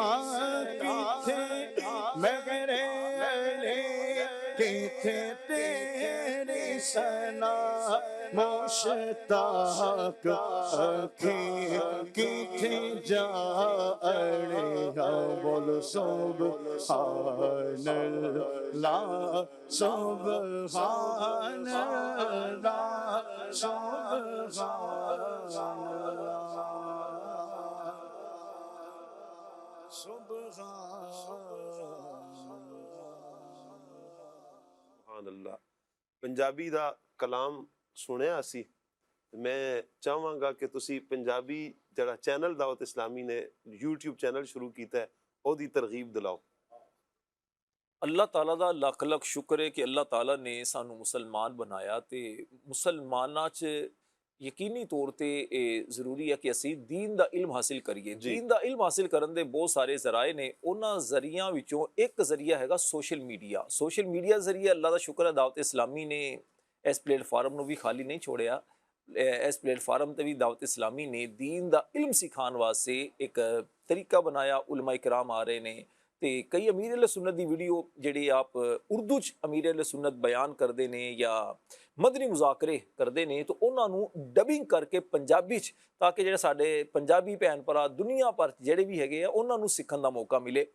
کتنے میرے علی کتنے تیری ثنا مشتاق اکھیں کتنے جا اڑیا بول سبحان اللہ سبحان اللہ سبحان اللہ سبحان اللہ پنجابی دا کلام سنیا اسی میں چاہواں گا کہ تسی پنجابی جڑا چینل دعوت اسلامی نے یوٹیوب چینل شروع کیتا ہے او دی ترغیب دلاؤ اللہ تعالیٰ دا لکھ لکھ شکر ہے کہ اللہ تعالیٰ نے سانو مسلمان بنایا تے مسلماناں چ ਯਕੀਨੀ ਤੌਰ ਤੇ ਇਹ ਜ਼ਰੂਰੀ ਹੈ ਕਿ ਅਸੀਂ ਦੀਨ ਦਾ ਇਲਮ ਹਾਸਿਲ ਕਰੀਏ। ਦੀਨ ਦਾ ਇਲਮ ਹਾਸਿਲ ਕਰਨ ਦੇ ਬਹੁਤ ਸਾਰੇ ਜ਼ਰਾਏ ਨੇ, ਉਹਨਾਂ ਜ਼ਰੀਆਂ ਵਿੱਚੋਂ ਇੱਕ ਜ਼ਰੀਆ ਹੈਗਾ ਸੋਸ਼ਲ ਮੀਡੀਆ। ਸੋਸ਼ਲ ਮੀਡੀਆ ਜ਼ਰੀਏ ਅੱਲਾ ਦਾ ਸ਼ੁਕਰ ਹੈ ਦਾਵਤ ਇਸਲਾਮੀ ਨੇ ਇਸ ਪਲੇਟਫਾਰਮ ਨੂੰ ਵੀ ਖਾਲੀ ਨਹੀਂ ਛੋੜਿਆ। ਇਸ ਪਲੇਟਫਾਰਮ ਤੇ ਵੀ ਦਾਵਤ ਇਸਲਾਮੀ ਨੇ ਦੀਨ ਦਾ ਇਲਮ ਸਿਖਾਉਣ ਵਾਸਤੇ ਇੱਕ ਤਰੀਕਾ ਬਣਾਇਆ। ਉਲਮਾ ਇਕਰਾਮ ਆ ਰਹੇ ਨੇ ਤੇ ਕਈ ਅਮੀਰ ਅਹਿਲ ਸੁਨਨਤ ਦੀ ਵੀਡੀਓ ਜਿਹੜੀ ਆਪ ਉਰਦੂ 'ਚ ਅਮੀਰ ਅਹਿਲ ਸੁਨਨਤ ਬਿਆਨ ਕਰਦੇ ਨੇ ਜਾਂ ਮਦਨੀ ਮੁਜ਼ਾਕਰੇ ਕਰਦੇ ਨੇ, ਤਾਂ ਉਹਨਾਂ ਨੂੰ ਡਬਿੰਗ ਕਰਕੇ ਪੰਜਾਬੀ 'ਚ, ਤਾਂ ਕਿ ਜਿਹੜੇ ਸਾਡੇ ਪੰਜਾਬੀ ਭੈਣ ਭਰਾ ਦੁਨੀਆ ਭਰ ਜਿਹੜੇ ਵੀ ਹੈਗੇ ਆ ਉਹਨਾਂ ਨੂੰ ਸਿੱਖਣ ਦਾ ਮੌਕਾ ਮਿਲੇ।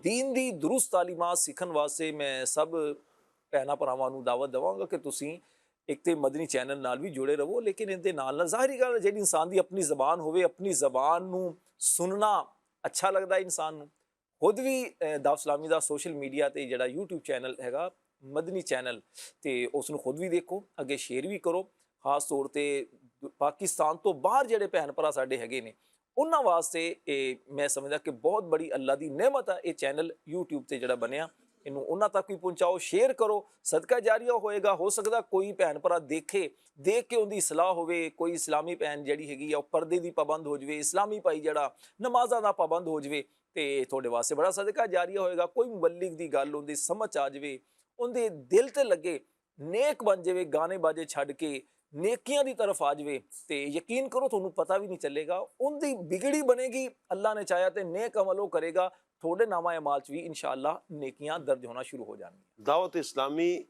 ਦੀਨ ਦੀ ਦਰੁਸਤ ਤਾਲੀਮਾਤ ਸਿੱਖਣ ਵਾਸਤੇ ਮੈਂ ਸਭ ਭੈਣਾਂ ਭਰਾਵਾਂ ਨੂੰ ਦਾਵਤ ਦੇਵਾਂਗਾ ਕਿ ਤੁਸੀਂ ਇੱਕ ਤੇ ਮਦਨੀ ਚੈਨਲ ਨਾਲ ਵੀ ਜੁੜੇ ਰਹੋ, ਲੇਕਿਨ ਇਹਦੇ ਨਾਲ ਜ਼ਾਹਿਰੀ ਗੱਲ ਜਿਹੜੀ ਇਨਸਾਨ ਦੀ ਆਪਣੀ ਜ਼ਬਾਨ ਹੋਵੇ, ਆਪਣੀ ਜ਼ਬਾਨ ਨੂੰ ਸੁਣਨਾ ਅੱਛਾ ਲੱਗਦਾ ਇਨਸਾਨ ਨੂੰ। ਖੁਦ ਵੀ ਦਾਵਤ ਇਸਲਾਮੀ ਦਾ ਸੋਸ਼ਲ ਮੀਡੀਆ ਤੇ ਜਿਹੜਾ YouTube ਚੈਨਲ ਹੈਗਾ ਮਦਨੀ ਚੈਨਲ, ਤੇ ਉਸ ਨੂੰ ਖੁਦ ਵੀ ਦੇਖੋ, ਅੱਗੇ ਸ਼ੇਅਰ ਵੀ ਕਰੋ। ਖਾਸ ਤੌਰ ਤੇ ਪਾਕਿਸਤਾਨ ਤੋਂ ਬਾਹਰ ਜਿਹੜੇ ਭੈਣ ਭਰਾ ਸਾਡੇ ਹੈਗੇ ਨੇ ਉਹਨਾਂ ਵਾਸਤੇ ਇਹ ਮੈਂ ਸਮਝਦਾ ਕਿ ਬਹੁਤ ਬੜੀ ਅੱਲਾ ਦੀ ਨਿਹਮਤ ਹੈ ਇਹ ਚੈਨਲ YouTube ਤੇ ਜਿਹੜਾ ਬਣਿਆ। ਇਹਨੂੰ ਉਹਨਾਂ ਤੱਕ ਵੀ ਪਹੁੰਚਾਓ, ਸ਼ੇਅਰ ਕਰੋ, ਸਦਕਾ ਜਾਰੀਆ ਹੋਏਗਾ। ਹੋ ਸਕਦਾ ਕੋਈ ਭੈਣ ਭਰਾ ਦੇਖ ਕੇ ਉਹਦੀ ਇਸਲਾਹ ਹੋਵੇ, ਕੋਈ ਇਸਲਾਮੀ ਭੈਣ ਜਿਹੜੀ ਹੈਗੀ ਆ ਉਹ ਪਰਦੇ ਦੀ ਪਾਬੰਦ ਹੋ ਜਾਵੇ, ਇਸਲਾਮੀ ਭਾਈ ਜਿਹੜਾ ਨਮਾਜ਼ਾਂ ਦਾ ਪਾਬੰਦ ਹੋ ਜਾਵੇ, ਤੇ ਤੁਹਾਡੇ ਵਾਸਤੇ ਬੜਾ ਸਦਕਾ ਜਾਰੀਆ ਹੋਏਗਾ। ਕੋਈ ਮੁਬਲਿਗ ਦੀ ਗੱਲ ਉਹਦੀ ਸਮਝ ਆ ਜਾਵੇ, ਉਹਦੇ ਦਿਲ ਤੇ ਲੱਗੇ, ਨੇਕ ਬਣ ਜਾਵੇ, ਗਾਣੇ ਬਾਜੇ ਛੱਡ ਕੇ ਨੇਕੀਆਂ ਦੀ ਤਰਫ ਆ ਜਾਵੇ, ਤੇ ਯਕੀਨ ਕਰੋ ਤੁਹਾਨੂੰ ਪਤਾ ਵੀ ਨਹੀਂ ਚੱਲੇਗਾ। ਉਹਦੀ ਬਿਗੜੀ ਬਣੇਗੀ, ਅੱਲਾ ਨੇ ਚਾਹਿਆ ਤੇ ਨੇਕ ਅਮਲ ਉਹ ਕਰੇਗਾ, ਤੁਹਾਡੇ ਨਾਮਾ ਅਮਾਲ 'ਚ ਵੀ ਇਨਸ਼ਾਅੱਲਾ ਨੇਕੀਆਂ ਦਰਜ ਹੋਣਾ ਸ਼ੁਰੂ ਹੋ ਜਾਣਗੀਆਂ। ਦਾਵਤ ਇਸਲਾਮੀ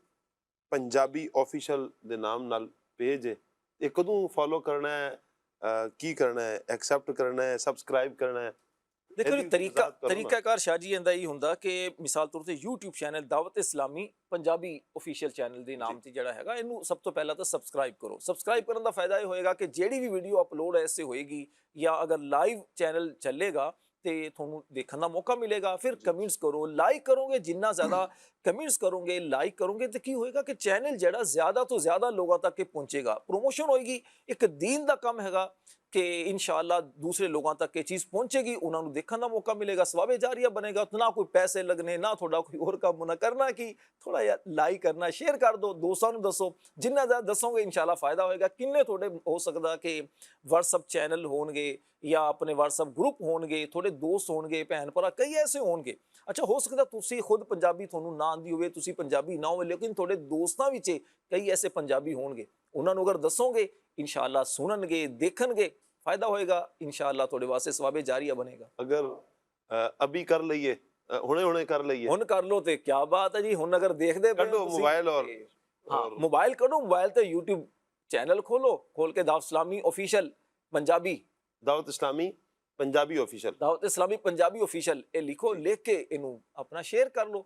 ਪੰਜਾਬੀ ਆਫੀਸ਼ੀਅਲ ਦੇ ਨਾਮ ਨਾਲ ਪੇਜ ਹੈ, ਇਹ ਕਦੋਂ ਫੋਲੋ ਕਰਨਾ ਹੈ, ਕੀ ਕਰਨਾ ਹੈ, ਐਕਸੈਪਟ ਕਰਨਾ ਹੈ, ਸਬਸਕ੍ਰਾਈਬ ਕਰਨਾ ਹੈ? ਦੇਖੋ ਜੀ ਤਰੀਕਾਕਾਰ ਸ਼ਾਹ ਜੀ ਇਹਦਾ ਹੀ ਹੁੰਦਾ ਕਿ ਮਿਸਾਲ ਤੌਰ ਤੇ YouTube ਚੈਨਲ ਦਾਵਤ ਇਸਲਾਮੀ ਪੰਜਾਬੀ ਆਫੀਸ਼ੀਅਲ ਚੈਨਲ ਦੇ ਨਾਮ ਤੇ ਜਿਹੜਾ ਹੈਗਾ, ਇਹਨੂੰ ਸਭ ਤੋਂ ਪਹਿਲਾਂ ਤਾਂ ਸਬਸਕ੍ਰਾਈਬ ਕਰੋ। ਸਬਸਕ੍ਰਾਈਬ ਕਰਨ ਦਾ ਫਾਇਦਾ ਇਹ ਹੋਏਗਾ ਕਿ ਜਿਹੜੀ ਵੀ ਵੀਡੀਓ ਅਪਲੋਡ ਐਸੇ ਹੋਏਗੀ ਜਾਂ ਅਗਰ ਲਾਈਵ ਚੈਨਲ ਚੱਲੇਗਾ ਤੇ ਤੁਹਾਨੂੰ ਦੇਖਣ ਦਾ ਮੌਕਾ ਮਿਲੇਗਾ। ਫਿਰ ਕਮੈਂਟਸ ਕਰੋ, ਲਾਈਕ ਕਰੋਗੇ, ਜਿੰਨਾ ਜ਼ਿਆਦਾ ਕਮੈਂਟਸ ਕਰੋਗੇ, ਲਾਈਕ ਕਰੋਗੇ ਤੇ ਕੀ ਹੋਏਗਾ ਕਿ ਚੈਨਲ ਜਿਹੜਾ ਜ਼ਿਆਦਾ ਤੋਂ ਜ਼ਿਆਦਾ ਲੋਕਾਂ ਤੱਕ ਪਹੁੰਚੇਗਾ, ਪ੍ਰੋਮੋਸ਼ਨ ਹੋਏਗੀ। ਇੱਕ ਦੀਨ ਦਾ ਕੰਮ ਹੈਗਾ ਕਿ ਇਨਸ਼ਾਅੱਲਾ ਦੂਸਰੇ ਲੋਕਾਂ ਤੱਕ ਇਹ ਚੀਜ਼ ਪਹੁੰਚੇਗੀ, ਉਹਨਾਂ ਨੂੰ ਦੇਖਣ ਦਾ ਮੌਕਾ ਮਿਲੇਗਾ, ਸਵਾਬੇ ਜਾਰੀਆ ਬਣੇਗਾ। ਨਾ ਕੋਈ ਪੈਸੇ ਲੱਗਣੇ, ਨਾ ਤੁਹਾਡਾ ਕੋਈ ਹੋਰ ਕੰਮ ਹੋਣਾ, ਕਰਨਾ ਕਿ ਥੋੜਾ ਜਿਹਾ ਲਾਈਕ ਕਰਨਾ, ਸ਼ੇਅਰ ਕਰ ਦਿਓ, ਦੋਸਤਾਂ ਨੂੰ ਦੱਸੋ, ਜਿੰਨਾ ਜ਼ਿਆਦਾ ਦੱਸੋਗੇ ਇਨਸ਼ਾਅੱਲਾ ਫਾਇਦਾ ਹੋਏਗਾ। ਕਿੰਨੇ ਤੁਹਾਡੇ ਹੋ ਸਕਦਾ ਕਿ WhatsApp ਚੈਨਲ ਹੋਣਗੇ ਜਾਂ ਆਪਣੇ WhatsApp ਗਰੁੱਪ ਹੋਣਗੇ, ਤੁਹਾਡੇ ਦੋਸਤ ਹੋਣਗੇ, ਭੈਣ ਭਰਾ ਕਈ ਐਸੇ ਹੋਣਗੇ। ਅੱਛਾ, ਹੋ ਸਕਦਾ ਤੁਸੀਂ ਖੁਦ ਪੰਜਾਬੀ ਤੁਹਾਨੂੰ ਨਾ ਆਉਂਦੀ ਹੋਵੇ, ਤੁਸੀਂ ਪੰਜਾਬੀ ਨਾ ਹੋਵੇ, ਲੇਕਿਨ ਤੁਹਾਡੇ ਦੋਸਤਾਂ ਵਿੱਚ ਕਈ ਐਸੇ ਪੰਜਾਬੀ ਹੋਣਗੇ, ਉਹਨਾਂ ਨੂੰ ਅਗਰ ਦੱਸੋਗੇ ਇਨਸ਼ਾਅੱਲਾ ਸੁਣਨਗੇ, ਦੇਖਣਗੇ, ਫਾਇਦਾ ਹੋਏਗਾ, ਇਨਸ਼ਾਅੱਲਾ ਤੁਹਾਡੇ ਵਾਸਤੇ ਸਵਾਬੇ ਜਾਰੀਆ ਬਣੇਗਾ। ਅਗਰ ਅਭੀ ਕਰ ਲਈਏ, ਹੁਣੇ ਕਰ ਲਈਏ, ਹੁਣ ਕਰ ਲੋ ਤੇ ਕੀ ਬਾਤ ਹੈ ਜੀ। ਹੁਣ ਅਗਰ ਦੇਖਦੇ ਕੱਢੋ ਮੋਬਾਈਲ ਔਰ ਮੋਬਾਈਲ ਕੱਢੋ, ਮੋਬਾਈਲ ਤੇ YouTube ਚੈਨਲ ਖੋਲੋ, ਖੋਲ ਕੇ ਦਾਵਤ ਇਸਲਾਮੀ ਆਫੀਸ਼ੀਅਲ ਪੰਜਾਬੀ, ਦਾਵਤ ਇਸਲਾਮੀ ਪੰਜਾਬੀ ਆਫੀਸ਼ੀਅਲ, ਦਾਵਤ ਇਸਲਾਮੀ ਪੰਜਾਬੀ ਆਫੀਸ਼ੀਅਲ ਇਹ ਲਿਖੋ, ਲਿਖ ਕੇ ਇਹਨੂੰ ਆਪਣਾ ਸ਼ੇਅਰ ਕਰ ਲਓ।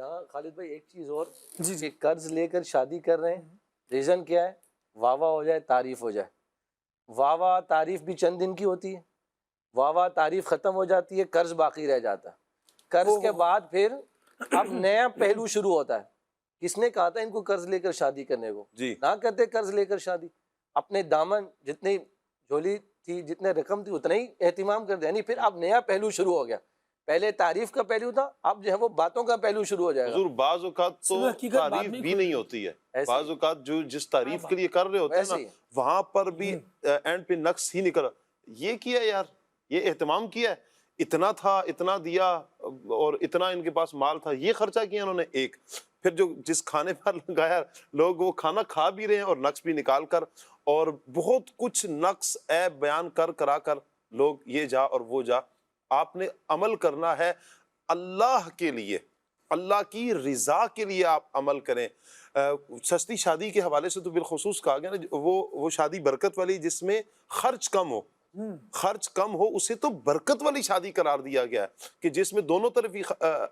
یہاں خالد بھائی ایک چیز اور کہ قرض لے کر شادی کر رہے ہیں، ریزن کیا ہے؟ واہ واہ ہو جائے، تعریف ہو جائے. واہ واہ تعریف بھی چند دن کی ہوتی ہے، واہ واہ تعریف ختم ہو جاتی ہے، قرض باقی رہ جاتا ہے. قرض کے بعد پھر اب نیا پہلو شروع ہوتا ہے. کس نے کہا تھا ان کو قرض لے کر شادی کرنے کو؟ نہ کرتے قرض لے کر شادی. اپنے دامن جتنی جھولی تھی، جتنے رقم تھی، اتنا ہی اہتمام کر دیا. یعنی پھر اب نیا پہلو شروع ہو گیا. پہلے تعریف کا پہلو تھا، اب جو ہے وہ باتوں کا پہلو شروع ہو جائے گا. حضور بعض اوقات تو تعریف بھی نہیں ہوتی ہے، بعض اوقات جو جس تعریف کے لیے کر رہے ہوتے ہیں نا وہاں پر بھی اینڈ پہ نقص ہی نکل. یہ کیا یار، یہ اہتمام کیا ہے، اتنا تھا، اتنا دیا، اور اتنا ان کے پاس مال تھا، یہ خرچہ کیا انہوں نے. ایک پھر جو جس کھانے پر لگایا لوگ وہ کھانا کھا بھی رہے ہیں اور نقص بھی نکال کر، اور بہت کچھ نقص عیب بیان کرا کر لوگ یہ جا اور وہ جا. آپ نے عمل کرنا ہے اللہ کے لیے، اللہ کی رضا کے لیے آپ عمل کریں. سستی شادی کے حوالے سے تو بالخصوص کہا گیا نا، وہ شادی برکت والی جس میں خرچ کم ہو، اسے تو برکت والی شادی قرار دیا گیا ہے کہ جس میں دونوں طرف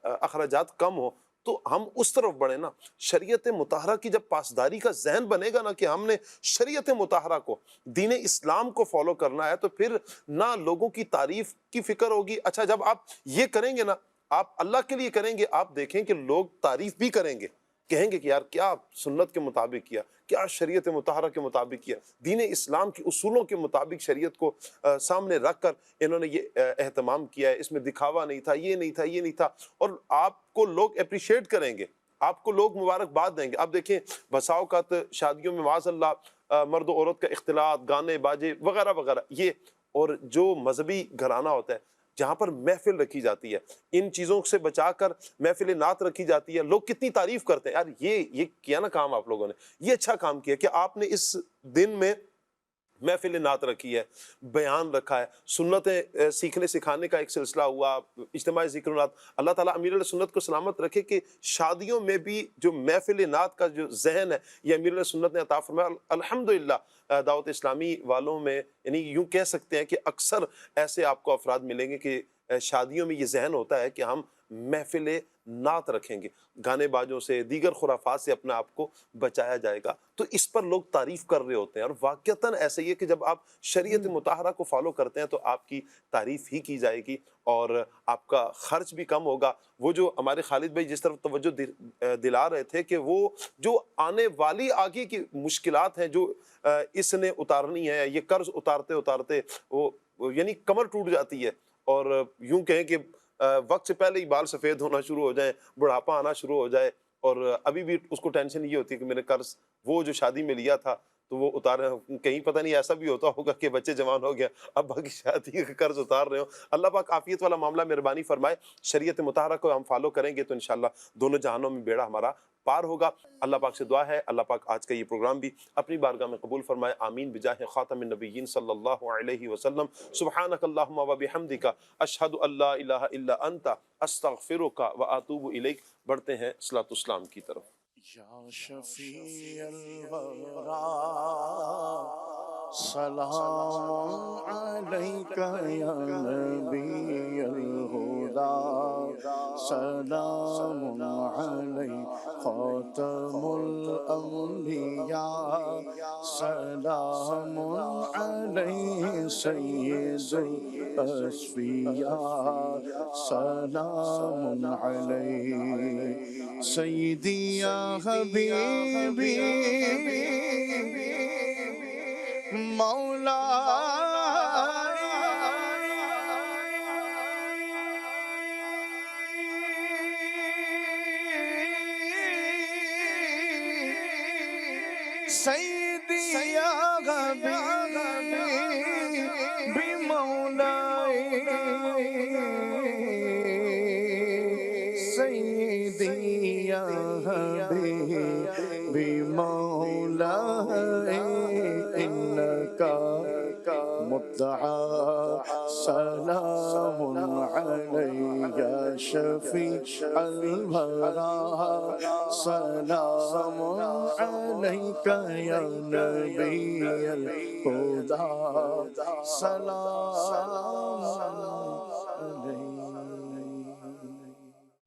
اخراجات کم ہو. تو ہم اس طرف بڑھیں نا. شریعت مطہرہ کی جب پاسداری کا ذہن بنے گا نا کہ ہم نے شریعت مطہرہ کو، دین اسلام کو فالو کرنا ہے، تو پھر نہ لوگوں کی تعریف کی فکر ہوگی. اچھا جب آپ یہ کریں گے نا، آپ اللہ کے لیے کریں گے، آپ دیکھیں کہ لوگ تعریف بھی کریں گے، کہیں گے کہ یار کیا سنت کے مطابق کیا، کیا شریعت مطہرہ کے مطابق کیا، دین اسلام کے اصولوں کے مطابق شریعت کو سامنے رکھ کر انہوں نے یہ اہتمام کیا ہے، اس میں دکھاوا نہیں تھا، یہ نہیں تھا، یہ نہیں تھا. اور آپ کو لوگ اپریشیٹ کریں گے، آپ کو لوگ مبارکباد دیں گے. آپ دیکھیں بسا اوقات شادیوں میں معاذ اللہ مرد و عورت کا اختلاط، گانے باجے وغیرہ وغیرہ، یہ اور جو مذہبی گھرانہ ہوتا ہے جہاں پر محفل رکھی جاتی ہے، ان چیزوں سے بچا کر محفل نعت رکھی جاتی ہے، لوگ کتنی تعریف کرتے ہیں، یار یہ کیا نا کام آپ لوگوں نے، یہ اچھا کام کیا کہ آپ نے اس دن میں محفل نعت رکھی ہے، بیان رکھا ہے، سنتیں سیکھنے سکھانے کا ایک سلسلہ ہوا، اجتماعی ذکر نعت. اللہ تعالیٰ امیر علیہ سنت کو سلامت رکھے کہ شادیوں میں بھی جو محفل نعت کا جو ذہن ہے یہ امیر علیہ سنت نے عطا فرمایا. الحمدللہ دعوت اسلامی والوں میں یعنی یوں کہہ سکتے ہیں کہ اکثر ایسے آپ کو افراد ملیں گے کہ شادیوں میں یہ ذہن ہوتا ہے کہ ہم محفل نعت رکھیں گے، گانے باجوں سے، دیگر خرافات سے اپنے آپ کو بچایا جائے گا. تو اس پر لوگ تعریف کر رہے ہوتے ہیں، اور واقعتاً ایسا ہی ہے کہ جب آپ شریعت مطہرہ کو فالو کرتے ہیں تو آپ کی تعریف ہی کی جائے گی اور آپ کا خرچ بھی کم ہوگا. وہ جو ہمارے خالد بھائی جس طرف توجہ دلا رہے تھے کہ وہ جو آنے والی آگے کی مشکلات ہیں جو اس نے اتارنی ہے، یہ قرض اتارتے اتارتے وہ یعنی کمر ٹوٹ جاتی ہے، اور یوں کہیں کہ وقت سے پہلے ہی بال سفید ہونا شروع ہو جائیں، بڑھاپا آنا شروع ہو جائے، اور ابھی بھی اس کو ٹینشن یہ ہوتی ہے کہ میں نے قرض وہ جو شادی میں لیا تھا تو وہ اتارے. کہیں پتہ نہیں ایسا بھی ہوتا ہوگا کہ بچے جوان ہو گیا، اب باقی شادی کا قرض اتار رہے ہو. اللہ پاک عافیت والا معاملہ مہربانی فرمائے. شریعت مطہرہ کو ہم فالو کریں گے تو انشاءاللہ دونوں جہانوں میں بیڑا ہمارا پار ہوگا. اللہ پاک سے دعا ہے اللہ پاک آج کا یہ پروگرام بھی اپنی بارگاہ میں قبول فرمائے. آمین بجاہ خاتم النبیین صلی اللہ علیہ وسلم. سبحانک اللہم و بحمدک، اشہد ان لا الہ الا انت، استغفرک و اتوب الیک. بڑھتے ہیں صلاۃ السلام کی طرف. یا شفیع الورا سلام علیک یا نبی الہدا، سلام علیک خاتم الانبیاء، سلام علیک سید الاسفیاء، سلام علیک سیدی یا حبیبی مولا. سیدی یا حبیبی مولا، سیدی یا حبیبی مولا، انکا مدعا سلام علیک یا شفیع الورا، سلام علیک یا نبی الہدا، سلام علیک.